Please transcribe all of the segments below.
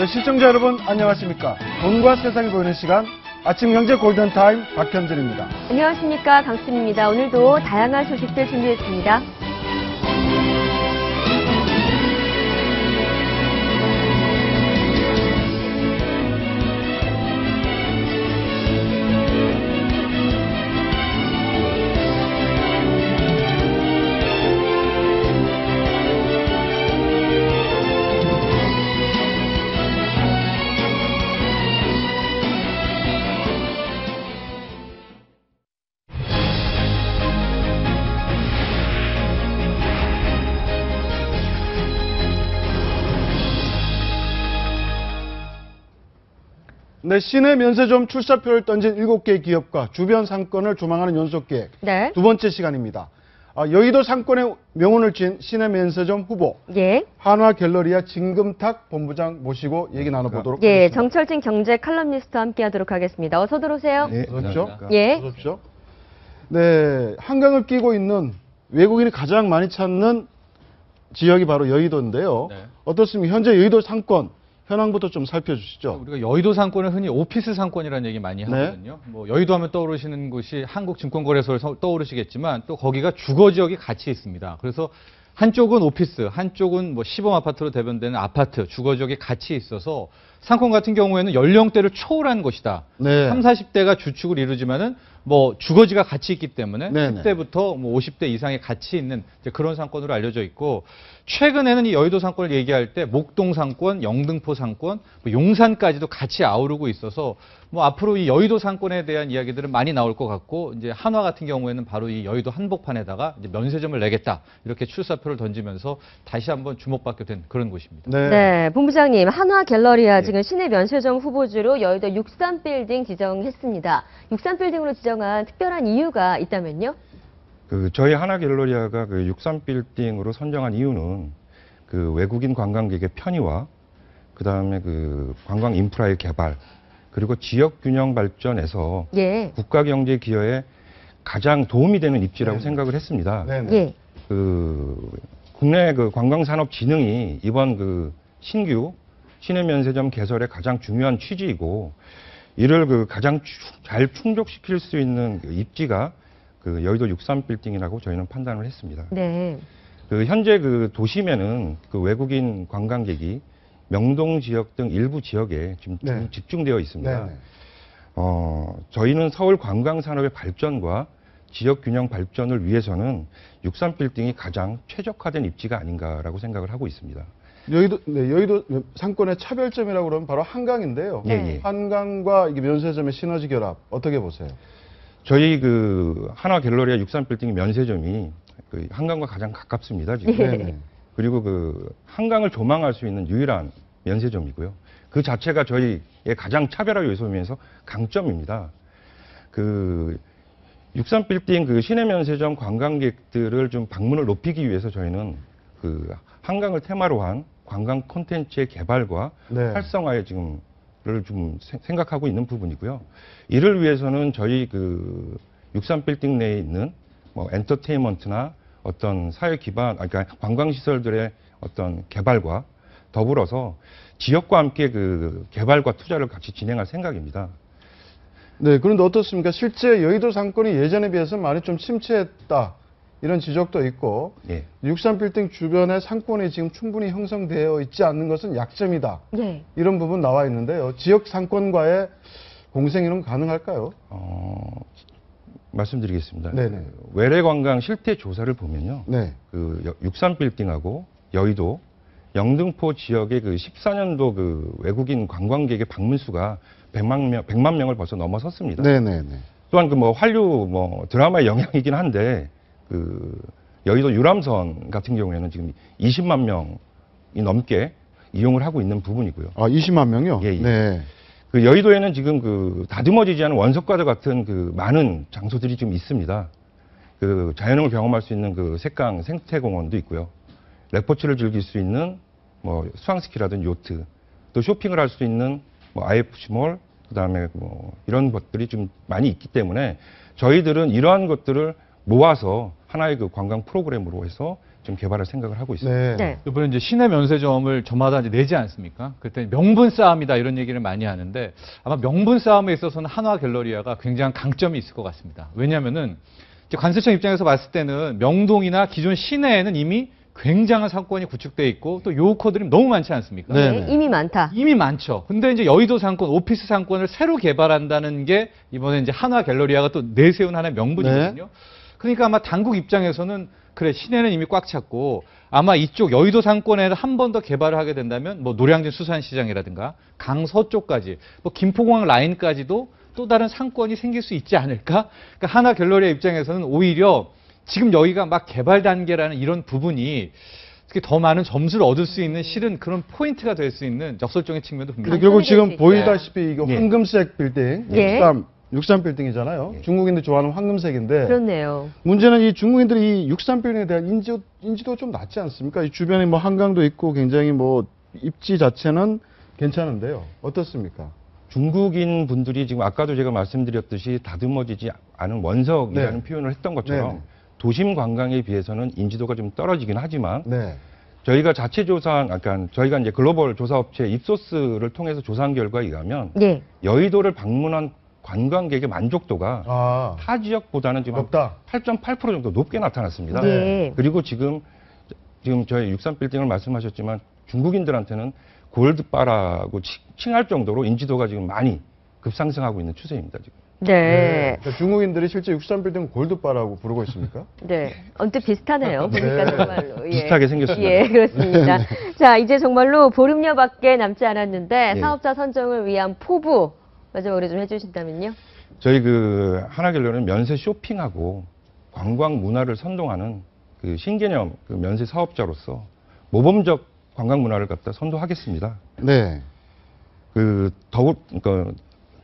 네, 시청자 여러분 안녕하십니까. 돈과 세상이 보이는 시간 아침 경제 골든타임 박현진입니다. 안녕하십니까. 강수입니다. 오늘도 다양한 소식들 준비했습니다. 네, 시내 면세점 출사표를 던진 7개 기업과 주변 상권을 조망하는 연속기획 네. 두 번째 시간입니다. 여의도 상권의 명운을 쥔 시내 면세점 후보 예. 한화갤러리아 진금탁 본부장 모시고 얘기 나눠보도록 예, 하겠습니다. 정철진 경제 칼럼니스트와 함께하도록 하겠습니다. 어서 들어오세요. 네, 그렇죠? 예. 어서 오십시오. 네, 한강을 끼고 있는 외국인이 가장 많이 찾는 지역이 바로 여의도인데요. 네. 어떻습니까? 현재 여의도 상권 현황부터 좀 살펴주시죠. 우리가 여의도 상권을 흔히 오피스 상권이라는 얘기 많이 네. 하거든요. 뭐 여의도 하면 떠오르시는 곳이 한국증권거래소를 떠오르시겠지만 또 거기가 주거 지역이 같이 있습니다. 그래서 한쪽은 오피스, 한쪽은 뭐 시범 아파트로 대변되는 아파트, 주거 지역이 같이 있어서 상권 같은 경우에는 연령대를 초월한 곳이다. 네. 30, 40대가 주축을 이루지만은 뭐 주거지가 같이 있기 때문에 네네. 10대부터 뭐 50대 이상의 같이 있는 이제 그런 상권으로 알려져 있고, 최근에는 이 여의도 상권을 얘기할 때 목동 상권, 영등포 상권, 뭐 용산까지도 같이 아우르고 있어서 뭐 앞으로 이 여의도 상권에 대한 이야기들은 많이 나올 것 같고, 이제 한화 같은 경우에는 바로 이 여의도 한복판에다가 이제 면세점을 내겠다 이렇게 출사표를 던지면서 다시 한번 주목받게 된 그런 곳입니다. 네, 본부장님, 한화갤러리아 지금 시내 면세점 후보지로 여의도 63빌딩 지정했습니다. 63빌딩으로 지정한 특별한 이유가 있다면요? 저희 한화갤러리아가 63빌딩으로 선정한 이유는 외국인 관광객의 편의와 그다음에 관광 인프라의 개발, 그리고 지역 균형 발전에서 예. 국가 경제 기여에 가장 도움이 되는 입지라고 네. 생각을 했습니다. 네네. 예. 국내 관광산업진흥이 이번 신규 시내 면세점 개설의 가장 중요한 취지이고, 이를 가장 잘 충족시킬 수 있는 입지가 여의도 63빌딩이라고 저희는 판단을 했습니다. 네. 현재 도심에는 외국인 관광객이 명동 지역 등 일부 지역에 지금 네. 집중되어 있습니다. 네네. 저희는 서울 관광산업의 발전과 지역 균형 발전을 위해서는 63빌딩이 가장 최적화된 입지가 아닌가라고 생각을 하고 있습니다. 여의도 상권의 차별점이라고 그러면 바로 한강인데요. 예. 한강과 이게 면세점의 시너지 결합 어떻게 보세요? 저희 한화갤러리아 63빌딩 면세점이 한강과 가장 가깝습니다, 지금. 예. 네네. 그리고 한강을 조망할 수 있는 유일한 면세점이고요. 그 자체가 저희의 가장 차별화 요소이면서 강점입니다. 63빌딩 시내 면세점 관광객들을 좀 방문을 높이기 위해서 저희는 한강을 테마로 한 관광 콘텐츠의 개발과 네. 활성화에 지금을 좀 생각하고 있는 부분이고요. 이를 위해서는 저희 63빌딩 내에 있는 뭐 엔터테인먼트나 어떤 사회 기반, 그러니까 관광시설들의 어떤 개발과 더불어서 지역과 함께 개발과 투자를 같이 진행할 생각입니다. 네, 그런데 어떻습니까? 실제 여의도 상권이 예전에 비해서 많이 좀 침체했다. 이런 지적도 있고, 예. 63빌딩 주변에 상권이 지금 충분히 형성되어 있지 않는 것은 약점이다. 예. 이런 부분 나와 있는데요. 지역 상권과의 공생이는 가능할까요? 말씀드리겠습니다. 네네. 외래 관광 실태 조사를 보면요. 네. 63빌딩하고 여의도, 영등포 지역의 14년도 외국인 관광객의 방문 수가 100만 명을 벌써 넘어섰습니다. 네네네. 또한 한류 드라마의 영향이긴 한데 여의도 유람선 같은 경우에는 지금 20만 명이 넘게 이용을 하고 있는 부분이고요. 20만 명이요? 예, 예. 네. 여의도에는 지금 다듬어지지 않은 원석과도 같은 많은 장소들이 좀 있습니다. 자연을 경험할 수 있는 색강 생태공원도 있고요. 레포츠를 즐길 수 있는 수상스키라든 요트, 또 쇼핑을 할 수 있는 IFC몰, 그다음에 이런 것들이 좀 많이 있기 때문에 저희들은 이러한 것들을 모아서 하나의 관광 프로그램으로 해서 좀 개발할 생각을 하고 있습니다. 네. 네. 이번에 이제 시내 면세점을 저마다 이제 내지 않습니까? 그때 명분 싸움이다 이런 얘기를 많이 하는데 아마 명분 싸움에 있어서는 한화 갤러리아가 굉장한 강점이 있을 것 같습니다. 왜냐하면은 이제 관세청 입장에서 봤을 때는 명동이나 기존 시내에는 이미 굉장한 상권이 구축돼 있고 또 요코들이 너무 많지 않습니까? 네. 네, 이미 많다. 이미 많죠. 근데 이제 여의도 상권, 오피스 상권을 새로 개발한다는 게 이번에 이제 한화 갤러리아가 또 내세운 하나의 명분이거든요. 그러니까 아마 당국 입장에서는 그래 시내는 이미 꽉 찼고 아마 이쪽 여의도 상권에 한 번 더 개발을 하게 된다면 뭐 노량진 수산시장이라든가 강서 쪽까지 뭐 김포공항 라인까지도 또 다른 상권이 생길 수 있지 않을까? 그러니까 한화 갤러리아 입장에서는 오히려 지금 여기가 막 개발 단계라는 이런 부분이 특히 더 많은 점수를 얻을 수 있는 실은 그런 포인트가 될 수 있는 적설적인 측면도 근데 분명히 결국 될수 지금 있죠. 보이다시피 이거 예. 황금색 빌딩, 예. 63 빌딩이잖아요. 예. 중국인들이 좋아하는 황금색인데 그렇네요. 문제는 이 중국인들이 이 63 빌딩에 대한 인지도 좀 낮지 않습니까? 이 주변에 뭐 한강도 있고 굉장히 뭐 입지 자체는 괜찮은데요. 어떻습니까? 중국인 분들이 지금 아까도 제가 말씀드렸듯이 다듬어지지 않은 원석이라는 네. 표현을 했던 것처럼 네네. 도심 관광에 비해서는 인지도가 좀 떨어지긴 하지만 네. 저희가 자체 조사한, 그러니까 저희가 이제 글로벌 조사업체 입소스를 통해서 조사한 결과에 의하면 예. 여의도를 방문한 관광객의 만족도가 아, 타 지역보다는 지금 높다. 8.8% 정도 높게 나타났습니다. 예. 그리고 지금 저희 63 빌딩을 말씀하셨지만 중국인들한테는 골드바라고 칭할 정도로 인지도가 지금 많이 급상승하고 있는 추세입니다. 지금. 네. 그러니까 중국인들이 실제 63 빌딩 골드바라고 부르고 있습니까? 네. 언뜻 비슷하네요. 보니까 네. 정말로. 예. 비슷하게 생겼습니다. 예, 그렇습니다. 자, 이제 정말로 보름여밖에 남지 않았는데 예. 사업자 선정을 위한 포부 마지막으로 좀 해주신다면요. 저희 그 하나갤러리는 면세 쇼핑하고 관광 문화를 선동하는 그 신개념 그 면세 사업자로서 모범적 관광 문화를 갖다 선도하겠습니다. 네. 그러니까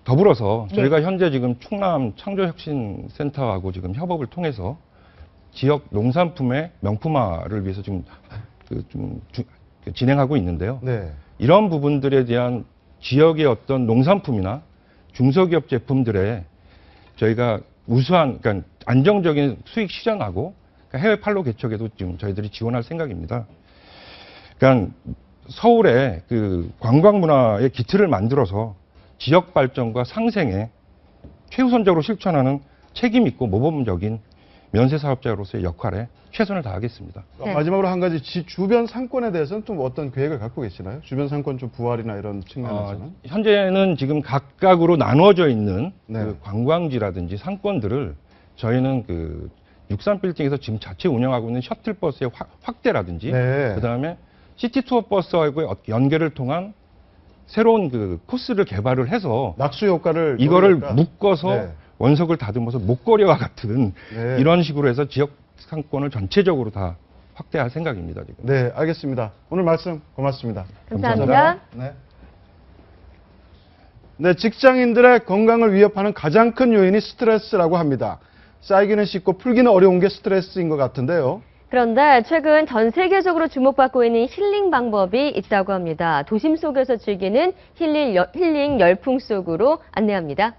더불어서 네. 저희가 현재 지금 충남 창조혁신센터하고 지금 협업을 통해서 지역 농산품의 명품화를 위해서 지금 진행하고 있는데요. 네. 이런 부분들에 대한 지역의 어떤 농산품이나 중소기업 제품들에 저희가 우수한, 그러니까 안정적인 수익 실현하고 그러니까 해외 판로 개척에도 지금 저희들이 지원할 생각입니다. 그러니까 서울에 그 관광 문화의 기틀을 만들어서 지역 발전과 상생에 최우선적으로 실천하는 책임 있고 모범적인 면세 사업자로서의 역할에 최선을 다하겠습니다. 네. 마지막으로 한 가지 주변 상권에 대해서는 좀 어떤 계획을 갖고 계시나요? 주변 상권 좀 부활이나 이런 측면에서는? 현재는 지금 각각으로 나누어져 있는 네. 그 관광지라든지 상권들을 저희는 그 63 빌딩에서 지금 자체 운영하고 있는 셔틀버스의 확대라든지 네. 그다음에 시티 투어 버스하고의 연계를 통한 새로운 그 코스를 개발을 해서 낙수 효과를 이거를 노리니까. 묶어서 네. 원석을 다듬어서 목걸이와 같은 네. 이런 식으로 해서 지역 상권을 전체적으로 다 확대할 생각입니다. 지금. 네, 알겠습니다. 오늘 말씀 고맙습니다. 감사합니다. 네. 네, 직장인들의 건강을 위협하는 가장 큰 요인이 스트레스라고 합니다. 쌓이기는 쉽고 풀기는 어려운 게 스트레스인 것 같은데요. 그런데 최근 전 세계적으로 주목받고 있는 힐링 방법이 있다고 합니다. 도심 속에서 즐기는 힐링 열풍 속으로 안내합니다.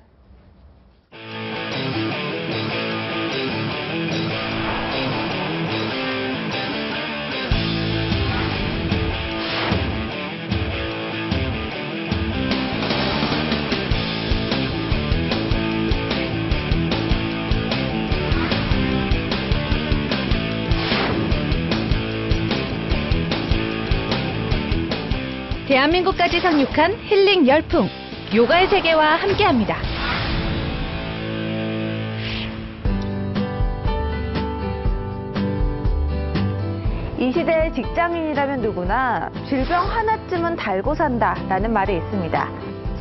대한민국까지 상륙한 힐링 열풍, 요가의 세계와 함께합니다. 이 시대의 직장인이라면 누구나 질병 하나쯤은 달고 산다라는 말이 있습니다.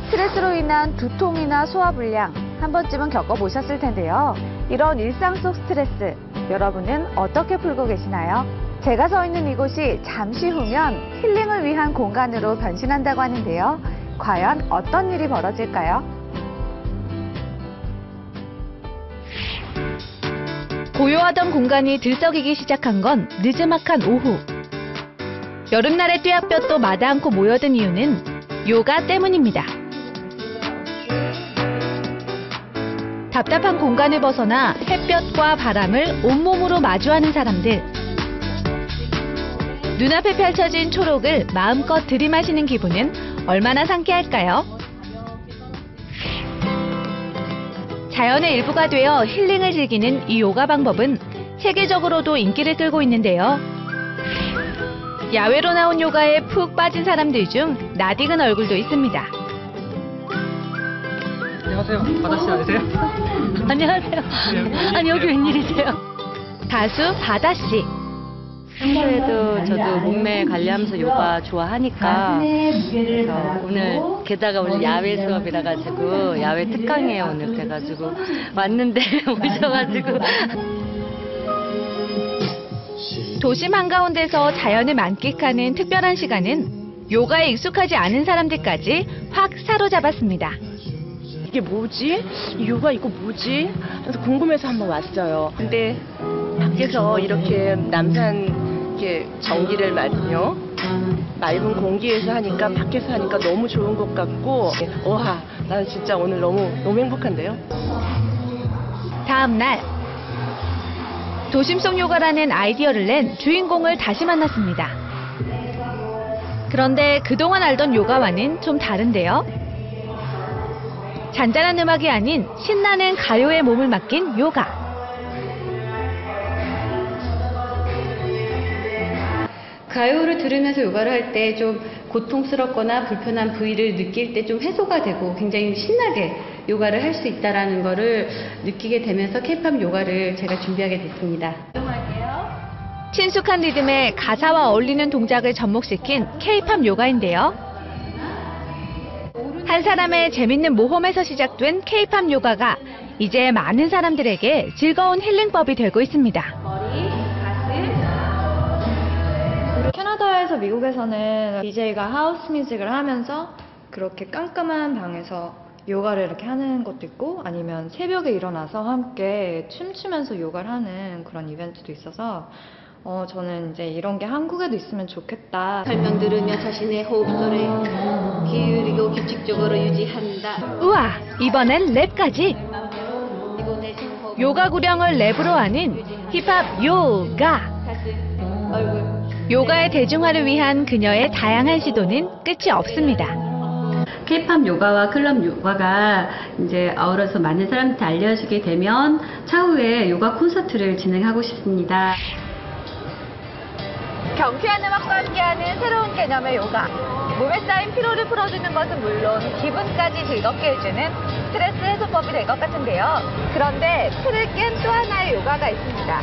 스트레스로 인한 두통이나 소화불량 한 번쯤은 겪어보셨을 텐데요. 이런 일상 속 스트레스, 여러분은 어떻게 풀고 계시나요? 제가 서 있는 이곳이 잠시 후면 힐링을 위한 공간으로 변신한다고 하는데요. 과연 어떤 일이 벌어질까요? 고요하던 공간이 들썩이기 시작한 건 느즈막한 오후. 여름날의 뙤약볕도 마다 않고 모여든 이유는 요가 때문입니다. 답답한 공간을 벗어나 햇볕과 바람을 온몸으로 마주하는 사람들. 눈앞에 펼쳐진 초록을 마음껏 들이마시는 기분은 얼마나 상쾌할까요? 자연의 일부가 되어 힐링을 즐기는 이 요가 방법은 세계적으로도 인기를 끌고 있는데요. 야외로 나온 요가에 푹 빠진 사람들 중 낯익은 얼굴도 있습니다. 안녕하세요. 바다씨 아니세요? 안녕하세요. 아니 여기 웬일이세요? 가수 바다씨. 평소에도 저도 몸매 관리하면서 요가 좋아하니까 오늘 게다가 오늘 야외 수업이라 가지고 야외 특강이에요 오늘 돼가지고 왔는데 오셔가지고 도심 한가운데서 자연을 만끽하는 특별한 시간은 요가에 익숙하지 않은 사람들까지 확 사로잡았습니다. 이게 뭐지? 이 요가 이거 뭐지? 그래서 궁금해서 한번 왔어요. 근데 밖에서 이렇게 남산 이렇게 전기를 맞요 맑은 공기에서 하니까 밖에서 하니까 너무 좋은 것 같고 와, 나는 진짜 오늘 너무 행복한데요. 다음 날 도심 속 요가라는 아이디어를 낸 주인공을 다시 만났습니다. 그런데 그동안 알던 요가와는 좀 다른데요. 잔잔한 음악이 아닌 신나는 가요에 몸을 맡긴 요가. 가요를 들으면서 요가를 할 때 좀 고통스럽거나 불편한 부위를 느낄 때 좀 해소가 되고 굉장히 신나게 요가를 할 수 있다는 거를 느끼게 되면서 K-팝 요가를 제가 준비하게 됐습니다. 친숙한 리듬에 가사와 어울리는 동작을 접목시킨 K-팝 요가인데요. 한 사람의 재밌는 모험에서 시작된 K-팝 요가가 이제 많은 사람들에게 즐거운 힐링법이 되고 있습니다. 캐나다에서 미국에서는 DJ가 하우스 뮤직을 하면서 그렇게 깜깜한 방에서 요가를 이렇게 하는 것도 있고 아니면 새벽에 일어나서 함께 춤추면서 요가를 하는 그런 이벤트도 있어서 저는 이제 이런 게 한국에도 있으면 좋겠다. 설명 들으며 자신의 호흡소리 기울이고 규칙적으로 유지한다. 우와, 이번엔 랩까지. 요가 구령을 랩으로 하는 힙합 요가. 요가의 대중화를 위한 그녀의 다양한 시도는 끝이 없습니다. K-팝 요가와 클럽 요가가 이제 아울러서 많은 사람들한테 알려지게 되면 차후에 요가 콘서트를 진행하고 싶습니다. 경쾌한 음악과 함께하는 새로운 개념의 요가. 몸에 쌓인 피로를 풀어주는 것은 물론 기분까지 즐겁게 해주는 스트레스 해소법이 될 것 같은데요. 그런데 틀을 깬 또 하나의 요가가 있습니다.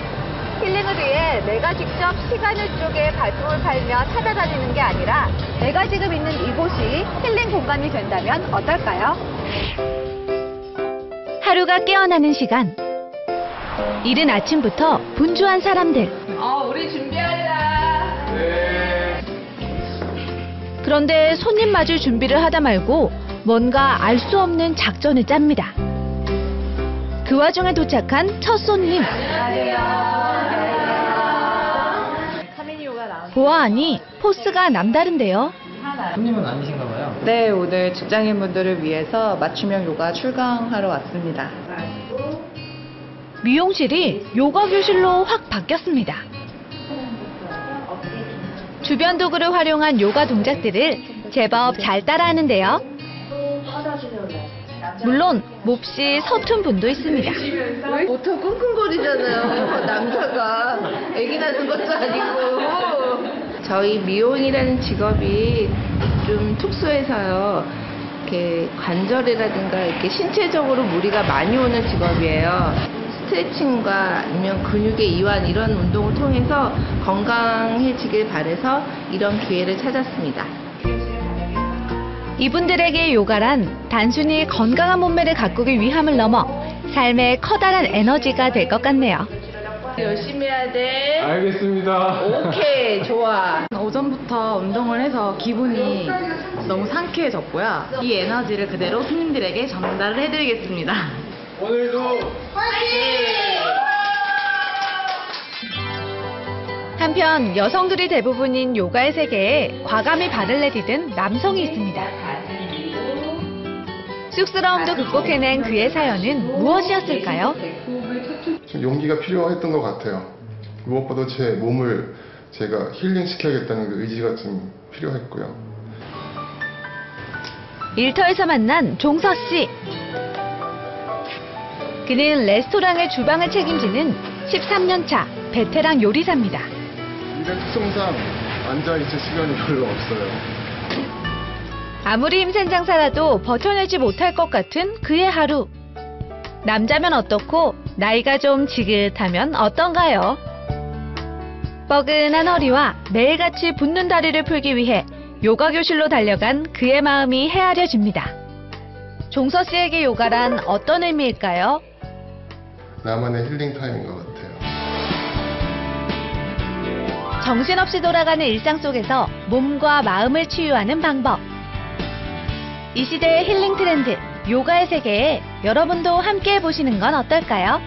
힐링을 위해 내가 직접 시간을 쪼개 발품을 팔며 찾아다니는 게 아니라 내가 지금 있는 이곳이 힐링 공간이 된다면 어떨까요? 하루가 깨어나는 시간. 이른 아침부터 분주한 사람들. 우리 준비하자. 네. 그런데 손님 맞을 준비를 하다 말고 뭔가 알 수 없는 작전을 짭니다. 그 와중에 도착한 첫 손님. 보아하니 포스가 남다른데요. 손님은 아니신가 봐요. 네, 오늘 직장인분들을 위해서 맞춤형 요가 출강하러 왔습니다. 미용실이 요가 교실로 확 바뀌었습니다. 주변 도구를 활용한 요가 동작들을 제법 잘 따라하는데요. 물론 몹시 서툰 분도 있습니다. 보통 끙끙거리잖아요. 남자가 애기 낳는 것도 아니고. 저희 미용이라는 직업이 좀 특수해서요. 이렇게 관절이라든가 이렇게 신체적으로 무리가 많이 오는 직업이에요. 스트레칭과 아니면 근육의 이완 이런 운동을 통해서 건강해지길 바라서 이런 기회를 찾았습니다. 이분들에게 요가란 단순히 건강한 몸매를 가꾸기 위함을 넘어 삶의 커다란 에너지가 될 것 같네요. 열심히 해야 돼. 알겠습니다. 오케이, 좋아. 오전부터 운동을 해서 기분이 너무 상쾌해졌고요. 이 에너지를 그대로 손님들에게 전달을 해드리겠습니다. 오늘도 한편 여성들이 대부분인 요가의 세계에 과감히 발을 내디딘 남성이 있습니다. 쑥스러움도 극복해낸 그의 사연은 무엇이었을까요? 좀 용기가 필요했던 것 같아요. 무엇보다 제 몸을 제가 힐링 시켜야겠다는 그 의지가 좀 필요했고요. 일터에서 만난 종서 씨. 그는 레스토랑의 주방을 책임지는 13년 차 베테랑 요리사입니다. 일의 특성상 앉아있을 시간이 별로 없어요. 아무리 힘센 장사라도 버텨내지 못할 것 같은 그의 하루. 남자면 어떻고 나이가 좀 지긋하면 어떤가요? 뻐근한 허리와 매일같이 붓는 다리를 풀기 위해 요가 교실로 달려간 그의 마음이 헤아려집니다. 종서 씨에게 요가란 어떤 의미일까요? 나만의 힐링 타임인 것 같아요. 정신없이 돌아가는 일상 속에서 몸과 마음을 치유하는 방법. 이 시대의 힐링 트렌드, 요가의 세계에 여러분도 함께 해보시는 건 어떨까요?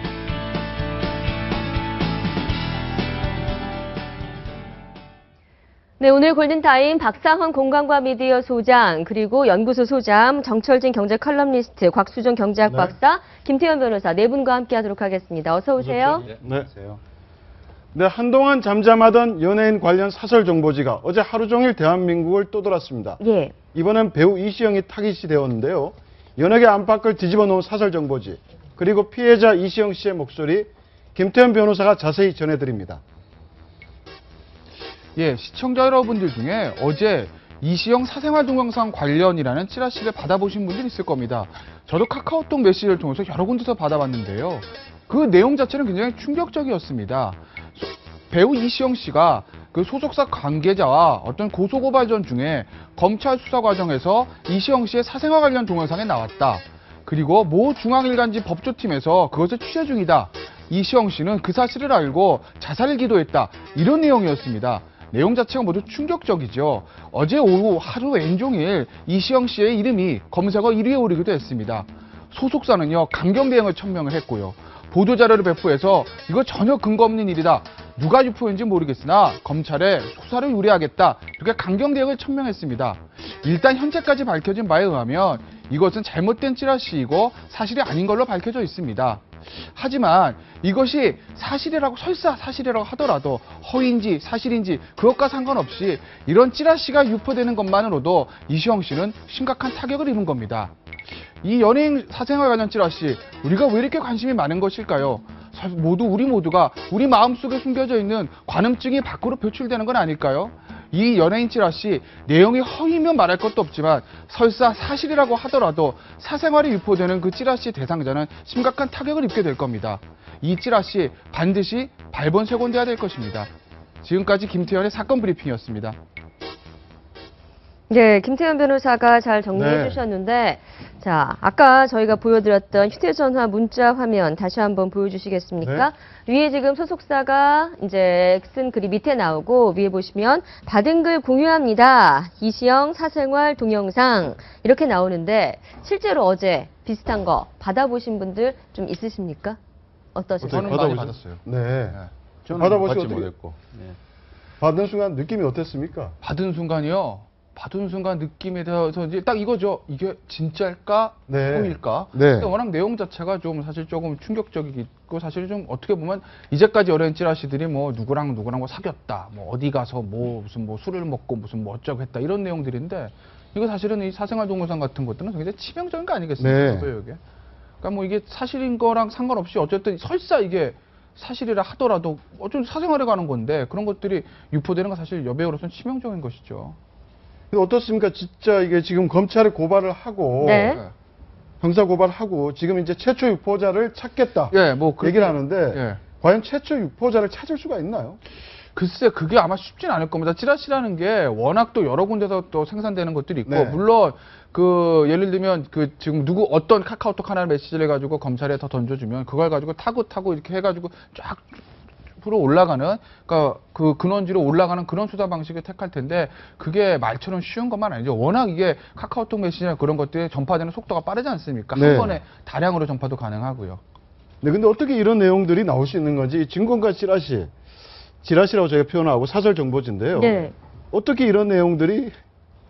네, 오늘 골든타임 박상헌 공간과 미디어 소장, 그리고 연구소 소장, 정철진 경제 컬럼니스트, 곽수정 경제학 네. 박사, 김태현 변호사 네 분과 함께 하도록 하겠습니다. 어서 오세요. 네. 네, 한동안 잠잠하던 연예인 관련 사설 정보지가 어제 하루 종일 대한민국을 떠돌았습니다. 예. 이번엔 배우 이시영이 타깃이 되었는데요. 연예계 안팎을 뒤집어 놓은 사설 정보지, 그리고 피해자 이시영 씨의 목소리, 김태현 변호사가 자세히 전해드립니다. 예, 시청자 여러분들 중에 어제 이시영 사생활 동영상 관련이라는 찌라시를 받아보신 분들이 있을 겁니다. 저도 카카오톡 메시지를 통해서 여러 군데서 받아봤는데요. 그 내용 자체는 굉장히 충격적이었습니다. 배우 이시영 씨가 그 소속사 관계자와 어떤 고소고발전 중에 검찰 수사 과정에서 이시영 씨의 사생활 관련 동영상이 나왔다. 그리고 모 중앙일간지 법조팀에서 그것을 취재 중이다. 이시영 씨는 그 사실을 알고 자살을 기도했다. 이런 내용이었습니다. 내용 자체가 모두 충격적이죠. 어제 오후 하루 왼종일 이시영 씨의 이름이 검색어 1위에 오르기도 했습니다. 소속사는요, 강경 대응을 천명을 했고요. 보도자료를 배포해서 이거 전혀 근거 없는 일이다. 누가 유포했는지 모르겠으나 검찰에 수사를 의뢰하겠다. 이렇게 강경 대응을 천명했습니다. 일단 현재까지 밝혀진 바에 의하면 이것은 잘못된 찌라시이고 사실이 아닌 걸로 밝혀져 있습니다. 하지만 이것이 사실이라고 설사 사실이라고 하더라도 허위인지 사실인지 그것과 상관없이 이런 찌라시가 유포되는 것만으로도 이시영 씨는 심각한 타격을 입은 겁니다. 이 연예인 사생활 관련 찌라시, 우리가 왜 이렇게 관심이 많은 것일까요? 우리 모두가 우리 마음속에 숨겨져 있는 관음증이 밖으로 표출되는 건 아닐까요? 이 연예인 찌라시, 내용이 허위면 말할 것도 없지만 설사 사실이라고 하더라도 사생활이 유포되는 그 찌라시 대상자는 심각한 타격을 입게 될 겁니다. 이 찌라시 반드시 발본색원돼야 될 것입니다. 지금까지 김태현의 사건 브리핑이었습니다. 네, 김태현 변호사가 잘 정리해 주셨는데, 자, 아까 저희가 보여드렸던 휴대전화 문자 화면 다시 한번 보여주시겠습니까? 위에 지금 소속사가 이제 쓴 글이 밑에 나오고, 위에 보시면 받은 글 공유합니다. 이시영 사생활 동영상 이렇게 나오는데, 실제로 어제 비슷한 거 받아보신 분들 좀 있으십니까? 어떠셨어요? 저는 많이 받았어요. 네. 저는 받아보시고 받지 어떻게- 못했고. 받은 순간 느낌이 어땠습니까? 받은 순간이요. 받은 순간 느낌에 대해서 이제 딱 이거죠. 이게 진짜일까? 네. 꿈일까? 네. 근데 워낙 내용 자체가 좀 사실 조금 충격적이고 사실 좀 어떻게 보면 이제까지 연예인 찌라시들이 뭐 누구랑 뭐 사귀었다. 뭐 어디 가서 뭐 무슨 뭐 술을 먹고 무슨 뭐 어쩌고 했다. 이런 내용들인데 이거 사실은 이 사생활 동영상 같은 것들은 굉장히 치명적인 거 아니겠습니까? 네. 이게. 그러니까 뭐 이게 사실인 거랑 상관없이 어쨌든 설사 이게 사실이라 하더라도 어쨌든 사생활에 가는 건데 그런 것들이 유포되는 건 사실 여배우로서는 치명적인 것이죠. 근데 어떻습니까? 진짜 이게 지금 검찰에 고발을 하고 네. 형사 고발하고 지금 이제 최초 유포자를 찾겠다. 예, 뭐 얘기를 하는데 예. 과연 최초 유포자를 찾을 수가 있나요? 글쎄 그게 아마 쉽진 않을 겁니다. 찌라시라는 게 워낙 또 여러 군데서 또 생산되는 것들이 있고 네. 물론 그 예를 들면 그 지금 누구 어떤 카카오톡 하나를 메시지를 해가지고 검찰에 더 던져주면 그걸 가지고 타고 이렇게 해가지고 쫙 으로 올라가는 그러니까 그 근원지로 올라가는 그런 수사 방식을 택할 텐데 그게 말처럼 쉬운 것만 아니죠. 워낙 이게 카카오톡 메시지나 그런 것들이 전파되는 속도가 빠르지 않습니까? 네. 한 번에 다량으로 전파도 가능하고요. 네, 근데 어떻게 이런 내용들이 나올 수 있는 건지 증권가 찌라시라고 저희가 표현하고 사설 정보지인데요. 네. 어떻게 이런 내용들이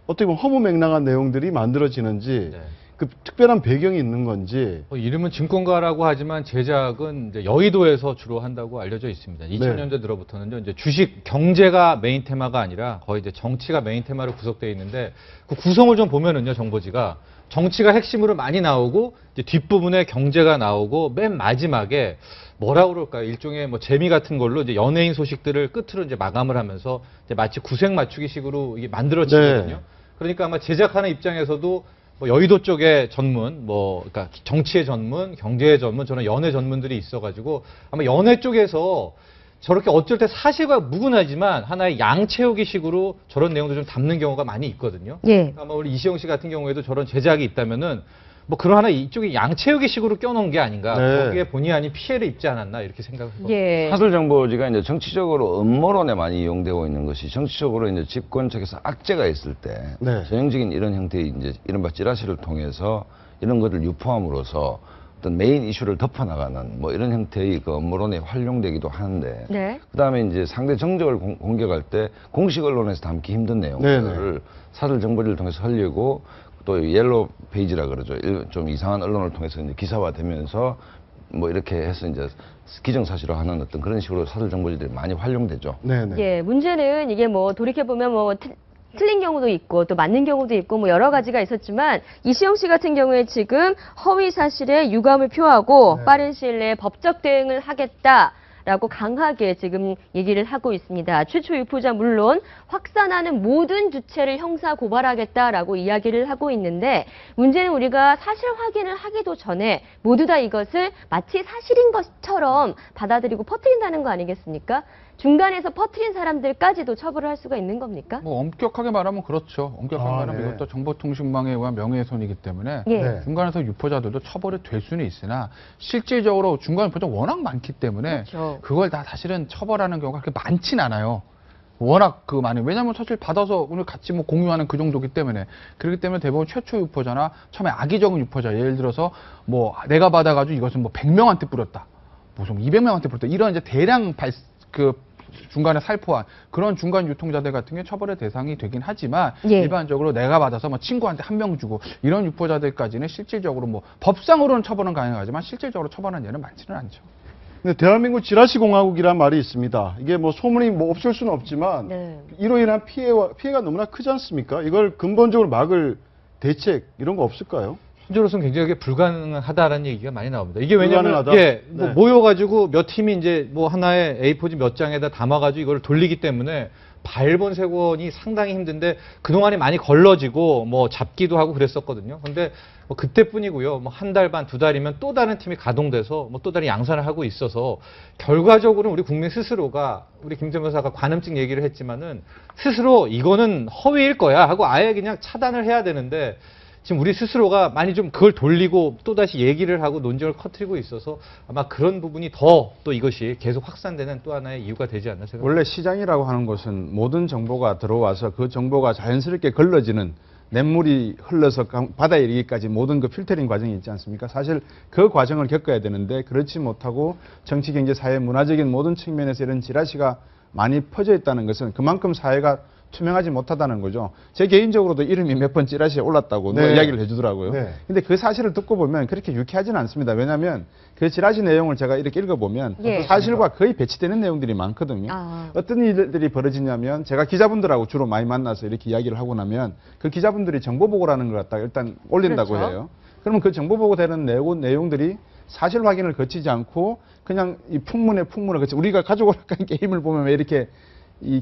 어떻게 보면 허무맹랑한 내용들이 만들어지는지 그 특별한 배경이 있는 건지. 이름은 증권가라고 하지만 제작은 이제 여의도에서 주로 한다고 알려져 있습니다. 2000년대 들어부터는요, 이제 주식 경제가 메인 테마가 아니라 거의 이제 정치가 메인 테마로 구성되어 있는데 그 구성을 좀 보면은요, 정보지가 정치가 핵심으로 많이 나오고 이제 뒷부분에 경제가 나오고 맨 마지막에 뭐라 그럴까요? 일종의 뭐 재미 같은 걸로 이제 연예인 소식들을 끝으로 이제 마감을 하면서 이제 마치 구색 맞추기식으로 이게 만들어지거든요. 그러니까 아마 제작하는 입장에서도 뭐 여의도 쪽에 전문, 그러니까 정치의 전문, 경제의 전문, 저는 연애 전문들이 있어가지고 아마 연애 쪽에서 저렇게 어쩔 때 사실과 무관하지만 하나의 양 채우기 식으로 저런 내용도 좀 담는 경우가 많이 있거든요. 그러니까 아마 우리 이시영 씨 같은 경우에도 저런 제작이 있다면은 뭐 그런 하나 이쪽에 양 채우기 식으로 껴놓은 게 아닌가. 거기에 본의 아닌 피해를 입지 않았나 이렇게 생각을 해봅니다. 사설정보지가 이제 정치적으로 음모론에 많이 이용되고 있는 것이 정치적으로 이제 집권 측에서 악재가 있을 때 전형적인 이런 형태의 이제 이른바 찌라시를 통해서 이런 것을 유포함으로써 어떤 메인 이슈를 덮어나가는 뭐 이런 형태의 그 음모론에 활용되기도 하는데 그다음에 이제 상대 정적을 공격할 때 공식 언론에서 담기 힘든 내용들을 사설정보지를 통해서 하려고 또 옐로우 페이지라 그러죠. 좀 이상한 언론을 통해서 이제 기사화되면서 뭐 이렇게 해서 이제 기정사실화 하는 어떤 그런 식으로 사설정보지들이 많이 활용되죠. 문제는 이게 뭐 돌이켜보면 뭐 틀린 경우도 있고 또 맞는 경우도 있고 뭐 여러 가지가 있었지만 이시영 씨 같은 경우에 지금 허위 사실에 유감을 표하고 빠른 시일 내에 법적 대응을 하겠다라고 강하게 지금 얘기를 하고 있습니다. 최초 유포자 물론 확산하는 모든 주체를 형사 고발하겠다라고 이야기를 하고 있는데 문제는 우리가 사실 확인을 하기도 전에 모두 다 이것을 마치 사실인 것처럼 받아들이고 퍼뜨린다는 거 아니겠습니까? 중간에서 퍼뜨린 사람들까지도 처벌을 할 수가 있는 겁니까? 뭐 엄격하게 말하면 그렇죠. 엄격하게 말하면 이것도 정보통신망에 의한 명예훼손이기 때문에 중간에서 유포자들도 처벌이 될 수는 있으나 실질적으로 중간 유포자가 워낙 많기 때문에 그걸 다 사실은 처벌하는 경우가 그렇게 많진 않아요. 워낙 그 많이. 왜냐면 사실 받아서 오늘 같이 뭐 공유하는 그 정도기 때문에. 그렇기 때문에 대부분 최초 유포자나 처음에 악의적인 유포자, 예를 들어서 뭐 내가 받아가지고 이것은 뭐 100명한테 뿌렸다. 무슨 200명한테 뿌렸다. 이런 이제 대량 중간에 살포한 그런 중간 유통자들 같은 게 처벌의 대상이 되긴 하지만 일반적으로 내가 받아서 뭐 친구한테 한 명 주고 이런 유포자들까지는 실질적으로 뭐 법상으로는 처벌은 가능하지만 실질적으로 처벌한 예는 많지는 않죠. 근데 대한민국 찌라시 공화국이란 말이 있습니다. 이게 뭐 소문이 뭐 없을 수는 없지만 이로 인한 피해가 너무나 크지 않습니까? 이걸 근본적으로 막을 대책 이런 거 없을까요? 현재로서는 굉장히 불가능하다라는 얘기가 많이 나옵니다. 이게 왜냐하면 불가능하다? 뭐 모여가지고 몇 팀이 이제 뭐 하나의 A4지 몇 장에다 담아가지고 이걸 돌리기 때문에 발본색원이 상당히 힘든데 그동안에 많이 걸러지고 뭐 잡기도 하고 그랬었거든요. 근데 뭐 그때뿐이고요. 뭐 한 달 반, 두 달이면 또 다른 팀이 가동돼서 뭐 또 다른 양산을 하고 있어서 결과적으로는 우리 국민 스스로가 우리 김태현 변호사가 관음증 얘기를 했지만은 스스로 이거는 허위일 거야 하고 아예 그냥 차단을 해야 되는데 지금 우리 스스로가 많이 좀 그걸 돌리고 또다시 얘기를 하고 논쟁을 커뜨리고 있어서 아마 그런 부분이 더 또 이것이 계속 확산되는 또 하나의 이유가 되지 않나 생각합니다. 원래 시장이라고 하는 것은 모든 정보가 들어와서 그 정보가 자연스럽게 걸러지는 냇물이 흘러서 바다에 이르기까지 모든 그 필터링 과정이 있지 않습니까? 사실 그 과정을 겪어야 되는데 그렇지 못하고 정치, 경제, 사회, 문화적인 모든 측면에서 이런 찌라시가 많이 퍼져 있다는 것은 그만큼 사회가 투명하지 못하다는 거죠. 제 개인적으로도 이름이 몇 번 찌라시에 올랐다고 이야기를 해주더라고요. 근데 그 사실을 듣고 보면 그렇게 유쾌하지는 않습니다. 왜냐하면 그 찌라시 내용을 제가 이렇게 읽어보면 사실과 거의 배치되는 내용들이 많거든요. 어떤 일들이 벌어지냐면 제가 기자분들하고 주로 많이 만나서 이렇게 이야기를 하고 나면 그 기자분들이 정보보고라는 걸 갖다가 일단 올린다고 해요. 그러면 그 정보보고 되는 내용들이 사실 확인을 거치지 않고 그냥 이 풍문을 거치 우리가 가지고 간 게임을 보면 왜 이렇게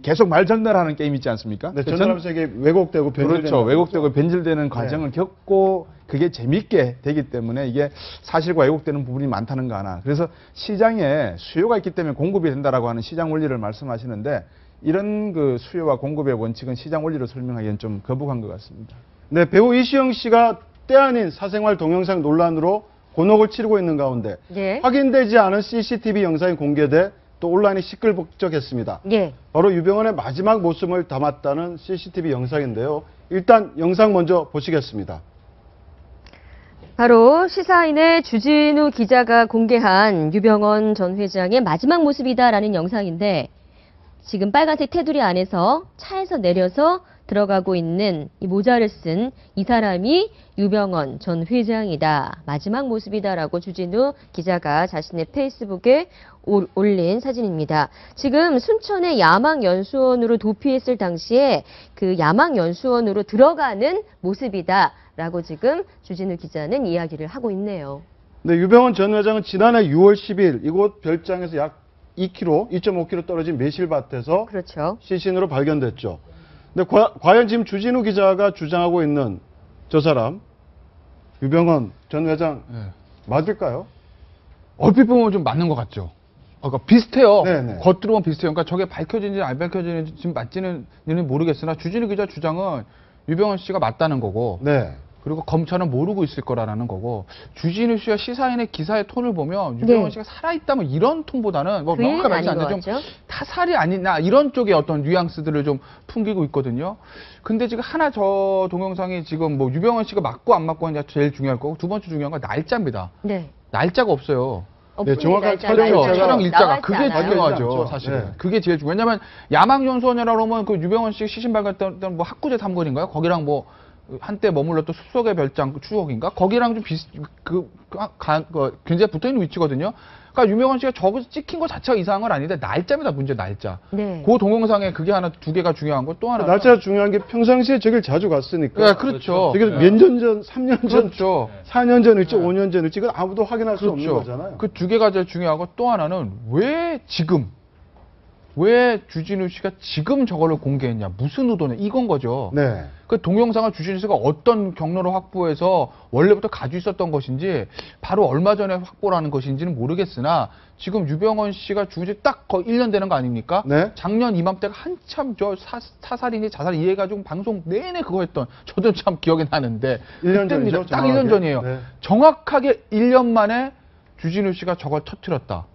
계속 말 전달하는 게임 있지 않습니까? 전달하면서 이게 왜곡되고 변질되는 그렇죠. 왜곡되고 변질되는 과정을 겪고 그게 재밌게 되기 때문에 이게 사실과 왜곡되는 부분이 많다는 거 하나. 그래서 시장에 수요가 있기 때문에 공급이 된다라고 하는 시장 원리를 말씀하시는데 이런 그 수요와 공급의 원칙은 시장 원리로 설명하기엔 좀 거북한 것 같습니다. 네, 배우 이시영 씨가 때 아닌 사생활 동영상 논란으로 곤혹을 치르고 있는 가운데 확인되지 않은 CCTV 영상이 공개돼 또 온라인이 시끌벅적했습니다. 바로 유병헌의 마지막 모습을 담았다는 CCTV 영상인데요. 일단 영상 먼저 보시겠습니다. 바로 시사인의 주진우 기자가 공개한 유병헌 전 회장의 마지막 모습이다라는 영상인데 지금 빨간색 테두리 안에서 차에서 내려서 들어가고 있는 이 모자를 쓴 이 사람이 유병언 전 회장이다. 마지막 모습이다라고 주진우 기자가 자신의 페이스북에 올린 사진입니다. 지금 순천의 야망연수원으로 도피했을 당시에 그 야망연수원으로 들어가는 모습이다라고 지금 주진우 기자는 이야기를 하고 있네요. 네, 유병언 전 회장은 지난해 6월 10일 이곳 별장에서 약 2.5km 떨어진 매실밭에서 그렇죠. 시신으로 발견됐죠. 근데 과연 지금 주진우 기자가 주장하고 있는 저 사람 유병언 전 회장 맞을까요? 얼핏 보면 좀 맞는 것 같죠. 그러니까 비슷해요. 네네. 겉으로 보면 비슷해요. 그러니까 저게 밝혀진지 안 밝혀진지 지금 맞지는 모르겠으나 주진우 기자 주장은 유병언 씨가 맞다는 거고. 네. 그리고 검찰은 모르고 있을 거라는 거고. 주진우 씨와 시사인의 기사의 톤을 보면 유병언 네. 씨가 살아있다면 이런 톤보다는 뭐 그 명확하게 얘기는 말하지 아닌 않는데 것 좀 같죠? 타살이 아니나 이런 쪽의 어떤 뉘앙스들을 좀 풍기고 있거든요. 근데 지금 하나 저 동영상이 지금 뭐 유병언 씨가 맞고 안 맞고 하는 게 제일 중요할 거고 두 번째 중요한 건 날짜입니다. 네. 날짜가 없어요. 네, 정확한 촬영 일자가 나와 있지 그게 않아요. 중요하죠, 사실은. 네. 그게 제일 중요해요. 왜냐면 야망연수원이라고 하면 그 유병언 씨 시신 발견했던 뭐 학구제 탐구인가요? 거기랑 뭐 한때 머물렀던 숲속의 별장 추억인가? 거기랑 좀 굉장히 붙어 있는 위치거든요. 그러니까 유병언 씨가 저기서 찍힌 것 자체가 이상한 건 아닌데 날짜입니다, 문제 날짜. 네. 그 동영상에 그게 하나 두 개가 중요한 거 또 하나. 날짜가 중요한 게 평상시에 저길 자주 갔으니까. 네, 그렇죠. 저길 몇 년 전, 3년 전, 그렇죠. 4년 전일지 5년 전일지 그건 아무도 확인할 수 없는 그렇죠. 거잖아요. 그 두 개가 제일 중요하고 또 하나는 왜 주진우 씨가 지금 저걸로 공개했냐, 무슨 의도냐, 이건 거죠. 네. 그 동영상을 주진우 씨가 어떤 경로로 확보해서 원래부터 가지고 있었던 것인지, 바로 얼마 전에 확보라는 것인지는 모르겠으나, 지금 유병언 씨가 죽은 지 딱 거의 1년 되는 거 아닙니까? 네. 작년 이맘때가 한참 저 사살인지 자살 이해가지고 방송 내내 그거 했던, 저도 참 기억이 나는데. 1년 그때입니다. 전이죠, 딱 1년 전이에요. 네. 정확하게 1년 만에 주진우 씨가 저걸 터뜨렸다.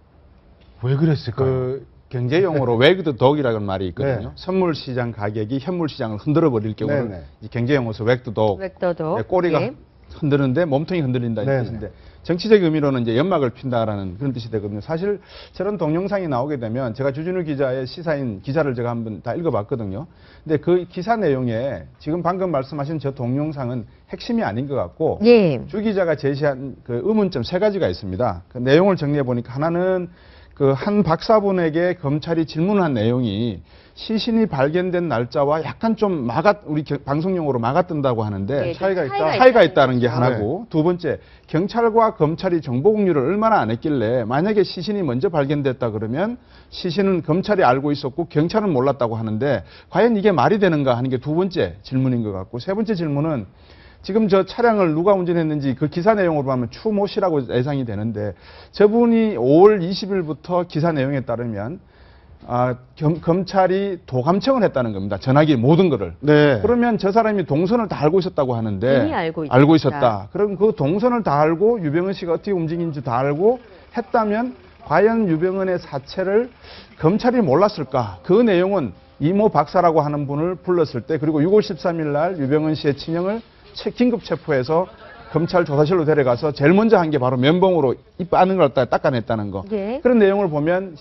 왜 그랬을까요? 그 경제용어로 웨그드 독이라는 말이 있거든요. 네. 선물 시장 가격이 현물 시장을 흔들어 버릴 경우를 네네. 이 경제용어에서 웨그드 독, 웩더독. 꼬리가 예. 흔드는데 몸통이 흔들린다 이 네네. 뜻인데, 정치적 의미로는 이제 연막을 핀다라는 그런 뜻이 되거든요. 사실 저런 동영상이 나오게 되면, 제가 주진우 기자의 시사인 기사를 제가 한번 다 읽어봤거든요. 근데 그 기사 내용에 지금 방금 말씀하신 저 동영상은 핵심이 아닌 것 같고, 예. 주 기자가 제시한 그 의문점 세 가지가 있습니다. 그 내용을 정리해 보니까, 하나는 그 한 박사분에게 검찰이 질문한 내용이 시신이 발견된 날짜와 약간 좀 우리 방송용어로 막아뜬다고 하는데, 네, 차이가 있다는 게 하나고, 두 번째, 경찰과 검찰이 정보 공유를 얼마나 안 했길래 만약에 시신이 먼저 발견됐다 그러면 시신은 검찰이 알고 있었고 경찰은 몰랐다고 하는데, 과연 이게 말이 되는가 하는 게 두 번째 질문인 것 같고, 세 번째 질문은 지금 저 차량을 누가 운전했는지 그 기사 내용으로 보면 추모 씨라고 예상이 되는데, 저분이 5월 20일부터 기사 내용에 따르면 검찰이 도감청을 했다는 겁니다. 전화기 모든 거를. 네. 그러면 저 사람이 동선을 다 알고 있었다고 하는데, 이미 알고 있었다. 그럼 그 동선을 다 알고 유병언 씨가 어떻게 움직이는지 다 알고 했다면 과연 유병언의 사체를 검찰이 몰랐을까? 그 내용은 이모 박사라고 하는 분을 불렀을 때, 그리고 6월 13일 날 유병언 씨의 친형을 긴급 체포해서 검찰 조사실로 데려가서 제일 먼저 한 게 바로 면봉으로 입 빠는 걸 닦아냈다는 거. 예. 그런 내용을 보면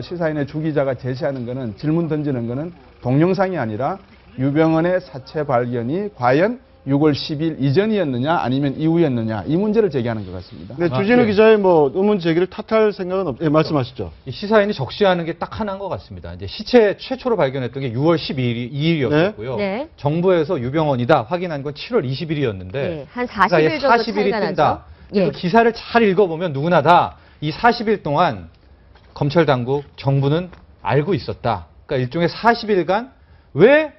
시사인의 주 기자가 제시하는 거는, 질문 던지는 거는 동영상이 아니라 유병언의 사체 발견이 과연 6월 10일 이전이었느냐 아니면 이후였느냐, 이 문제를 제기하는 것 같습니다. 네, 주진우 기자의 뭐 의문 제기를 탓할 생각은 없죠. 예, 말씀하시죠. 이 시사인이 적시하는 게 딱 하나인 것 같습니다. 이제 시체 최초로 발견했던 게 6월 12일이었고요. 네. 정부에서 유병언이다 확인한 건 7월 20일이었는데 네, 한 40일 정도 40일이 차이가 뜬다. 나죠. 예. 그 기사를 잘 읽어보면 누구나 다 이 40일 동안 검찰 당국, 정부는 알고 있었다. 그러니까 일종의 40일간 왜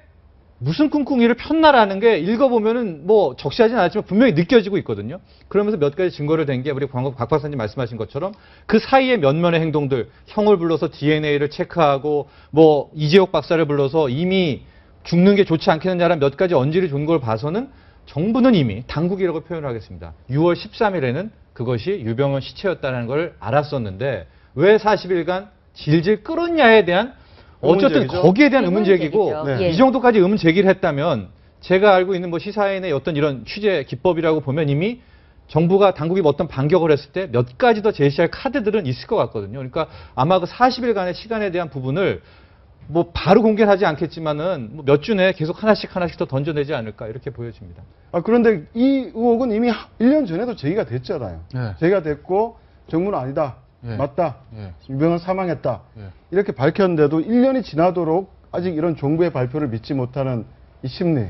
무슨 꿍꿍이를 폈나라는 게 읽어보면은 뭐 적시하진 않았지만 분명히 느껴지고 있거든요. 그러면서 몇 가지 증거를 댄 게, 우리 방금 박 박사님 말씀하신 것처럼 그 사이에 몇몇의 행동들, 형을 불러서 DNA를 체크하고 뭐 이재옥 박사를 불러서 이미 죽는 게 좋지 않겠느냐라는 몇 가지 언질이 준 걸 봐서는 정부는 이미, 당국이라고 표현을 하겠습니다, 6월 13일에는 그것이 유병언 시체였다는 걸 알았었는데 왜 40일간 질질 끌었냐에 대한 어쨌든 의문제기죠? 거기에 대한 의문제기고, 네. 이 정도까지 의문제기를 했다면 제가 알고 있는 뭐 시사인의 어떤 이런 취재 기법이라고 보면 이미 정부가, 당국이 어떤 반격을 했을 때 몇 가지 더 제시할 카드들은 있을 것 같거든요. 그러니까 아마 그 40일간의 시간에 대한 부분을 뭐 바로 공개하지 않겠지만은 뭐 몇 주 내에 계속 하나씩 더 던져내지 않을까 이렇게 보여집니다. 그런데 이 의혹은 이미 1년 전에도 제기가 됐잖아요. 네. 제기가 됐고 정부는 아니다. 예. 맞다. 예. 유병헌 사망했다. 예. 이렇게 밝혔는데도 1년이 지나도록 아직 이런 정부의 발표를 믿지 못하는 이 심리.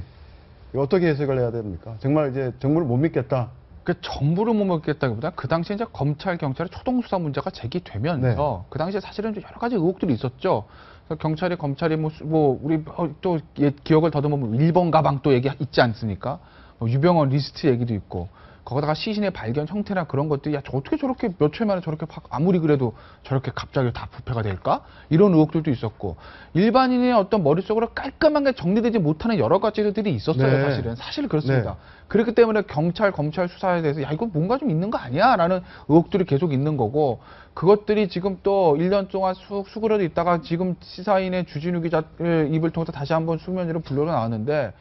이거 어떻게 해석을 해야 됩니까? 정말 이제 정부를 못 믿겠다. 그 정부를 못 먹겠다기보다 그 당시에 이제 검찰, 경찰의 초동수사 문제가 제기되면서 그 당시에 사실은 좀 여러 가지 의혹들이 있었죠. 그래서 경찰이, 검찰이 우리 또 기억을 더듬으면 1번 가방 또 얘기 있지 않습니까? 유병헌 리스트 얘기도 있고. 거기다가 시신의 발견 형태나 그런 것들이 야, 어떻게 저렇게 몇 초에 만에 저렇게 아무리 그래도 저렇게 갑자기 다 부패가 될까? 이런 의혹들도 있었고 일반인의 어떤 머릿속으로 깔끔하게 정리되지 못하는 여러 가지들이 있었어요. 네. 사실 그렇습니다. 네. 그렇기 때문에 경찰, 검찰 수사에 대해서 야 이거 뭔가 좀 있는 거 아니야? 라는 의혹들이 계속 있는 거고 그것들이 지금 또 1년 동안 수그러져 있다가 지금 시사인의 주진우 기자를 입을 통해서 다시 한번 수면 위로 불러러 나왔는데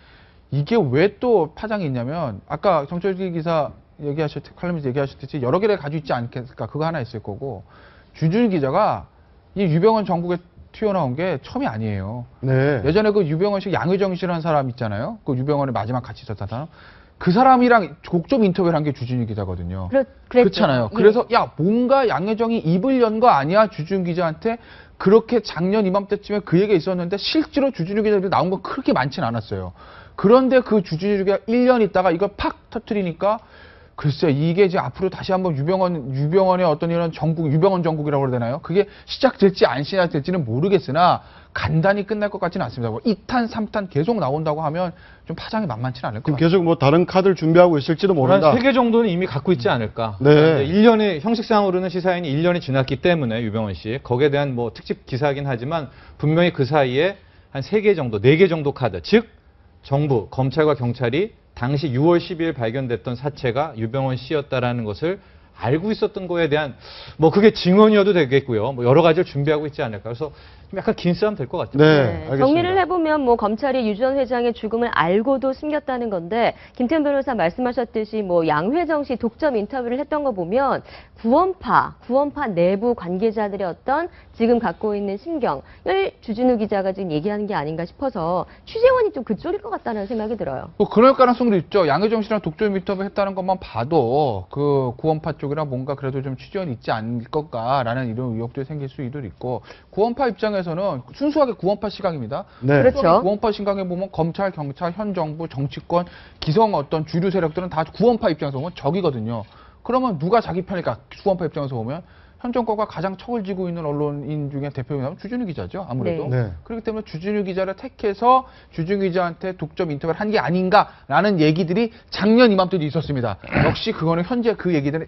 이게 왜 또 파장이 있냐면 아까 정철기 기사 칼럼에서 얘기하셨듯이 여러 개를 가지고 있지 않겠을까 그거 하나 있을 거고 주진우 기자가 이 유병헌 정국에 튀어나온 게 처음이 아니에요. 네. 예전에 그 유병헌 씨 양의정 씨라는 사람 있잖아요. 그 유병헌의 마지막 같이 있었던 사람. 그 사람이랑 곡점 인터뷰를 한 게 주진우 기자거든요. 그렇잖아요. 예. 그래서 야 뭔가 양혜정이 입을 연 거 아니야 주진우 기자한테 그렇게 작년 이맘때쯤에 그 얘기가 있었는데 실제로 주진우 기자들이 나온 건 그렇게 많지는 않았어요. 그런데 그 주진우 기자가 1년 있다가 이걸 팍 터뜨리니까 글쎄 이게 이제 앞으로 다시 한번 유병헌의 어떤 이런 유병헌 정국이라고 그래야 되나요? 그게 시작될지 안 시작될지는 모르겠으나 간단히 끝날 것 같지는 않습니다. 2탄, 3탄 계속 나온다고 하면 좀 파장이 만만치는 않을 것 같아요. 계속 뭐 다른 카드를 준비하고 있을지도 모른다. 한 3개 정도는 이미 갖고 있지 않을까. 네. 1년이 형식상으로는 시사인이 1년이 지났기 때문에 유병헌 씨 거기에 대한 뭐 특집 기사이긴 하지만 분명히 그 사이에 한 3개 정도, 4개 정도 카드, 즉 정부, 검찰과 경찰이 당시 6월 12일 발견됐던 사체가 유병헌 씨였다라는 것을 알고 있었던 거에 대한 뭐 그게 증언이어도 되겠고요. 뭐 여러 가지를 준비하고 있지 않을까. 그래서 좀 약간 긴 싸움 될 것 같아요. 네, 정리를 해보면 뭐 검찰이 유 전 회장의 죽음을 알고도 숨겼다는 건데 김태현 변호사 말씀하셨듯이 뭐 양회정 씨 독점 인터뷰를 했던 거 보면 구원파 내부 관계자들의 어떤 지금 갖고 있는 신경을 주진우 기자가 지금 얘기하는 게 아닌가 싶어서 취재원이 좀 그쪽일 것 같다는 생각이 들어요. 뭐 그럴 가능성도 있죠. 양혜정 씨랑 독점 인터뷰 했다는 것만 봐도 그 구원파 쪽이랑 뭔가 그래도 좀 취재원이 있지 않을 것까라는 이런 의혹도 생길 수도 있고 구원파 입장에서는 순수하게 구원파 시각입니다. 네. 그렇죠. 구원파 시각에 보면 검찰, 경찰, 현 정부, 정치권, 기성 어떤 주류 세력들은 다 구원파 입장에서 보면 적이거든요. 그러면 누가 자기 편일까? 구원파 입장에서 보면 현 정권과 가장 척을 지고 있는 언론인 중에 대표이면 주진우 기자죠. 아무래도. 네. 그렇기 때문에 주진우 기자를 택해서 주진우 기자한테 독점 인터뷰를 한 게 아닌가라는 얘기들이 작년 이맘때도 있었습니다. 역시 그거는 현재 그 얘기들의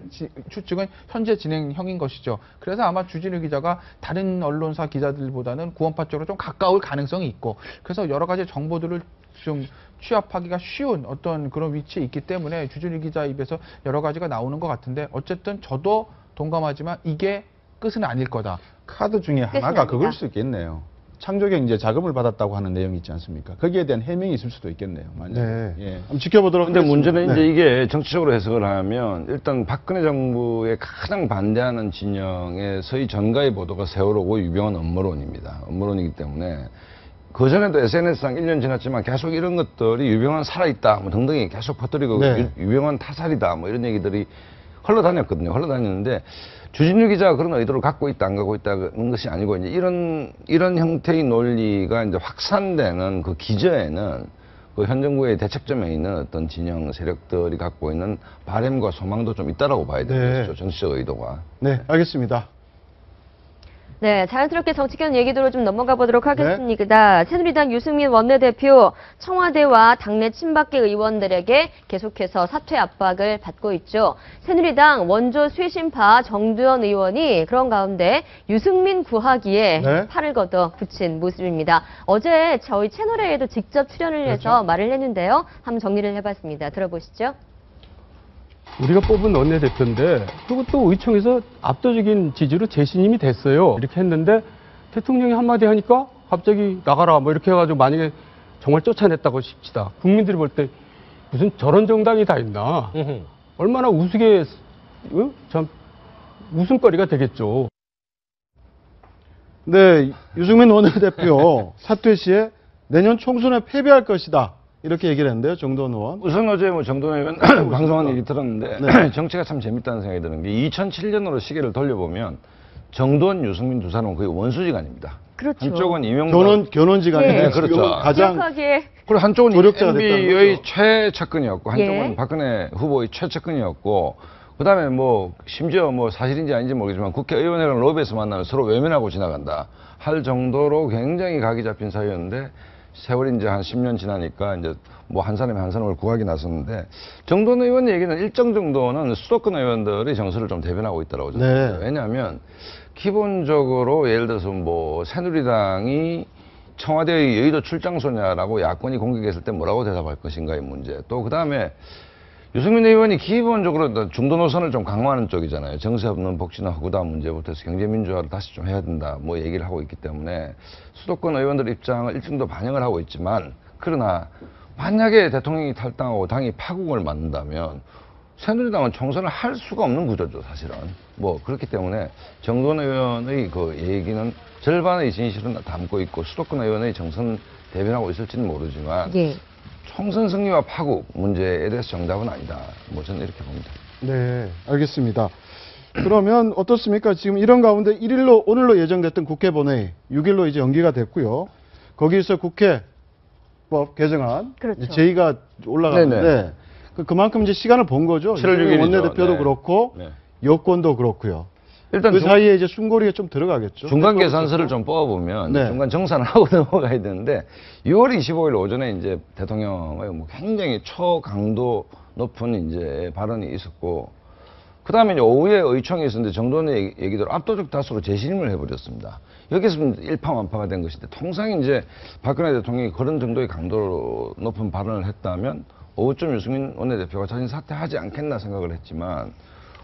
추측은 현재 진행형인 것이죠. 그래서 아마 주진우 기자가 다른 언론사 기자들보다는 구원파 쪽으로 좀 가까울 가능성이 있고 그래서 여러 가지 정보들을 좀 취합하기가 쉬운 어떤 그런 위치에 있기 때문에 주진우 기자 입에서 여러 가지가 나오는 것 같은데 어쨌든 저도 동감하지만 이게 끝은 아닐 거다. 카드 중에 하나가 그걸 수 있겠네요. 창조경 이제 자금을 받았다고 하는 내용이 있지 않습니까? 거기에 대한 해명이 있을 수도 있겠네요. 네. 예. 한번 지켜보도록 근데 하겠습니다. 문제는 네. 이제 이게 정치적으로 해석을 하면 일단 박근혜 정부에 가장 반대하는 진영의 서희 전가의 보도가 세월호고 유병헌 음모론입니다. 음모론이기 때문에 그전에도 SNS상 1년 지났지만 계속 이런 것들이 유병헌 살아있다 뭐 등등이 계속 퍼뜨리고 네. 유병헌 타살이다 뭐 이런 얘기들이 흘러다녔거든요. 흘러다녔는데 주진우 기자가 그런 의도를 갖고 있다 안 갖고 있다는 것이 아니고 이제 이런 형태의 논리가 이제 확산되는 그 기저에는 그 현 정부의 대책점에 있는 어떤 진영 세력들이 갖고 있는 바램과 소망도 좀 있다라고 봐야 되겠죠. 정치적 의도가. 네, 알겠습니다. 네, 자연스럽게 정치권 얘기도로 좀 넘어가 보도록 하겠습니다. 새누리당 유승민 원내대표 청와대와 당내 친박계 의원들에게 계속해서 사퇴 압박을 받고 있죠. 새누리당 원조 쇄신파 정두현 의원이 그런 가운데 유승민 구하기에 팔을 걷어 붙인 모습입니다. 어제 저희 채널에도 직접 출연을 해서 말을 했는데요. 한번 정리를 해봤습니다. 들어보시죠. 우리가 뽑은 원내대표인데 그리고 또 의총에서 압도적인 지지로 재신임이 됐어요. 이렇게 했는데 대통령이 한마디 하니까 갑자기 나가라 뭐 이렇게 해가지고 만약에 정말 쫓아냈다고 싶시다. 국민들이 볼 때 무슨 저런 정당이 다 있나. 얼마나 참 웃음거리가 되겠죠. 네, 유승민 원내대표 사퇴 시에 내년 총선에 패배할 것이다. 이렇게 얘기를 했는데요, 정도원 의원. 우선 어제 뭐 정도원 의원 방송한 얘기 들었는데 네. 정치가 참 재밌다는 생각이 드는 게 2007년으로 시계를 돌려보면 정도원, 유승민 두 사람은 거의 원수지간입니다. 그렇죠. 한쪽은 이명박 견원지간이 네, 그렇죠. 가장 기억하기에 그리고 한쪽은 조력자가 MB의 됐다는 최측근이었고 한쪽은 예. 박근혜 후보의 최측근이었고 그다음에 뭐 심지어 뭐 사실인지 아닌지 모르겠지만 국회의원회관 로비에서 만나면 서로 외면하고 지나간다 할 정도로 굉장히 각이 잡힌 사이였는데 세월이 이제 한 10년 지나니까 이제 뭐 한 사람이 한 사람을 구하기 나섰는데 정도원 의원 얘기는 일정 정도는 수도권 의원들의 정서를 좀 대변하고 있다고 저는 네. 봐요. 왜냐하면 기본적으로 예를 들어서 뭐 새누리당이 청와대의 여의도 출장소냐라고 야권이 공격했을 때 뭐라고 대답할 것인가의 문제. 또 그다음에 유승민 의원이 기본적으로 중도 노선을 좀 강화하는 쪽이잖아요. 정세 없는 복지나 허구다 문제부터 해서 경제민주화를 다시 좀 해야 된다 뭐 얘기를 하고 있기 때문에 수도권 의원들 입장을 일정도 반영을 하고 있지만 그러나 만약에 대통령이 탈당하고 당이 파국을 맞는다면 새누리당은 총선을 할 수가 없는 구조죠, 사실은. 뭐 그렇기 때문에 정도원 의원의 그 얘기는 절반의 진실은 담고 있고 수도권 의원의 정선 대변하고 있을지는 모르지만 예. 총선 승리와 파국 문제에 대해서 정답은 아니다. 뭐 저는 이렇게 봅니다. 네, 알겠습니다. 그러면 어떻습니까? 지금 이런 가운데 1일로 오늘로 예정됐던 국회 본회의 6일로 이제 연기가 됐고요. 거기서 국회법 개정안 그렇죠. 제의가 올라가는데 네네. 그만큼 이제 시간을 본 거죠. 7월 6일 이죠. 원내대표도 네. 그렇고 네. 여권도 그렇고요. 일단 그 중- 사이에 이제 숨고리가 좀 들어가겠죠. 중간 계산서를 좀 뽑아보면 네. 중간 정산을 하고 넘어가야 되는데 6월 25일 오전에 이제 대통령의 뭐 굉장히 초강도 높은 이제 발언이 있었고 그 다음에 이제 오후에 의총이 있었는데 정도원의 얘기대로 압도적 다수로 재신임을 해버렸습니다. 여기서 일파만파가 된 것인데 통상 이제 박근혜 대통령이 그런 정도의 강도 높은 발언을 했다면 오후쯤 유승민 원내대표가 자신 사퇴하지 않겠나 생각을 했지만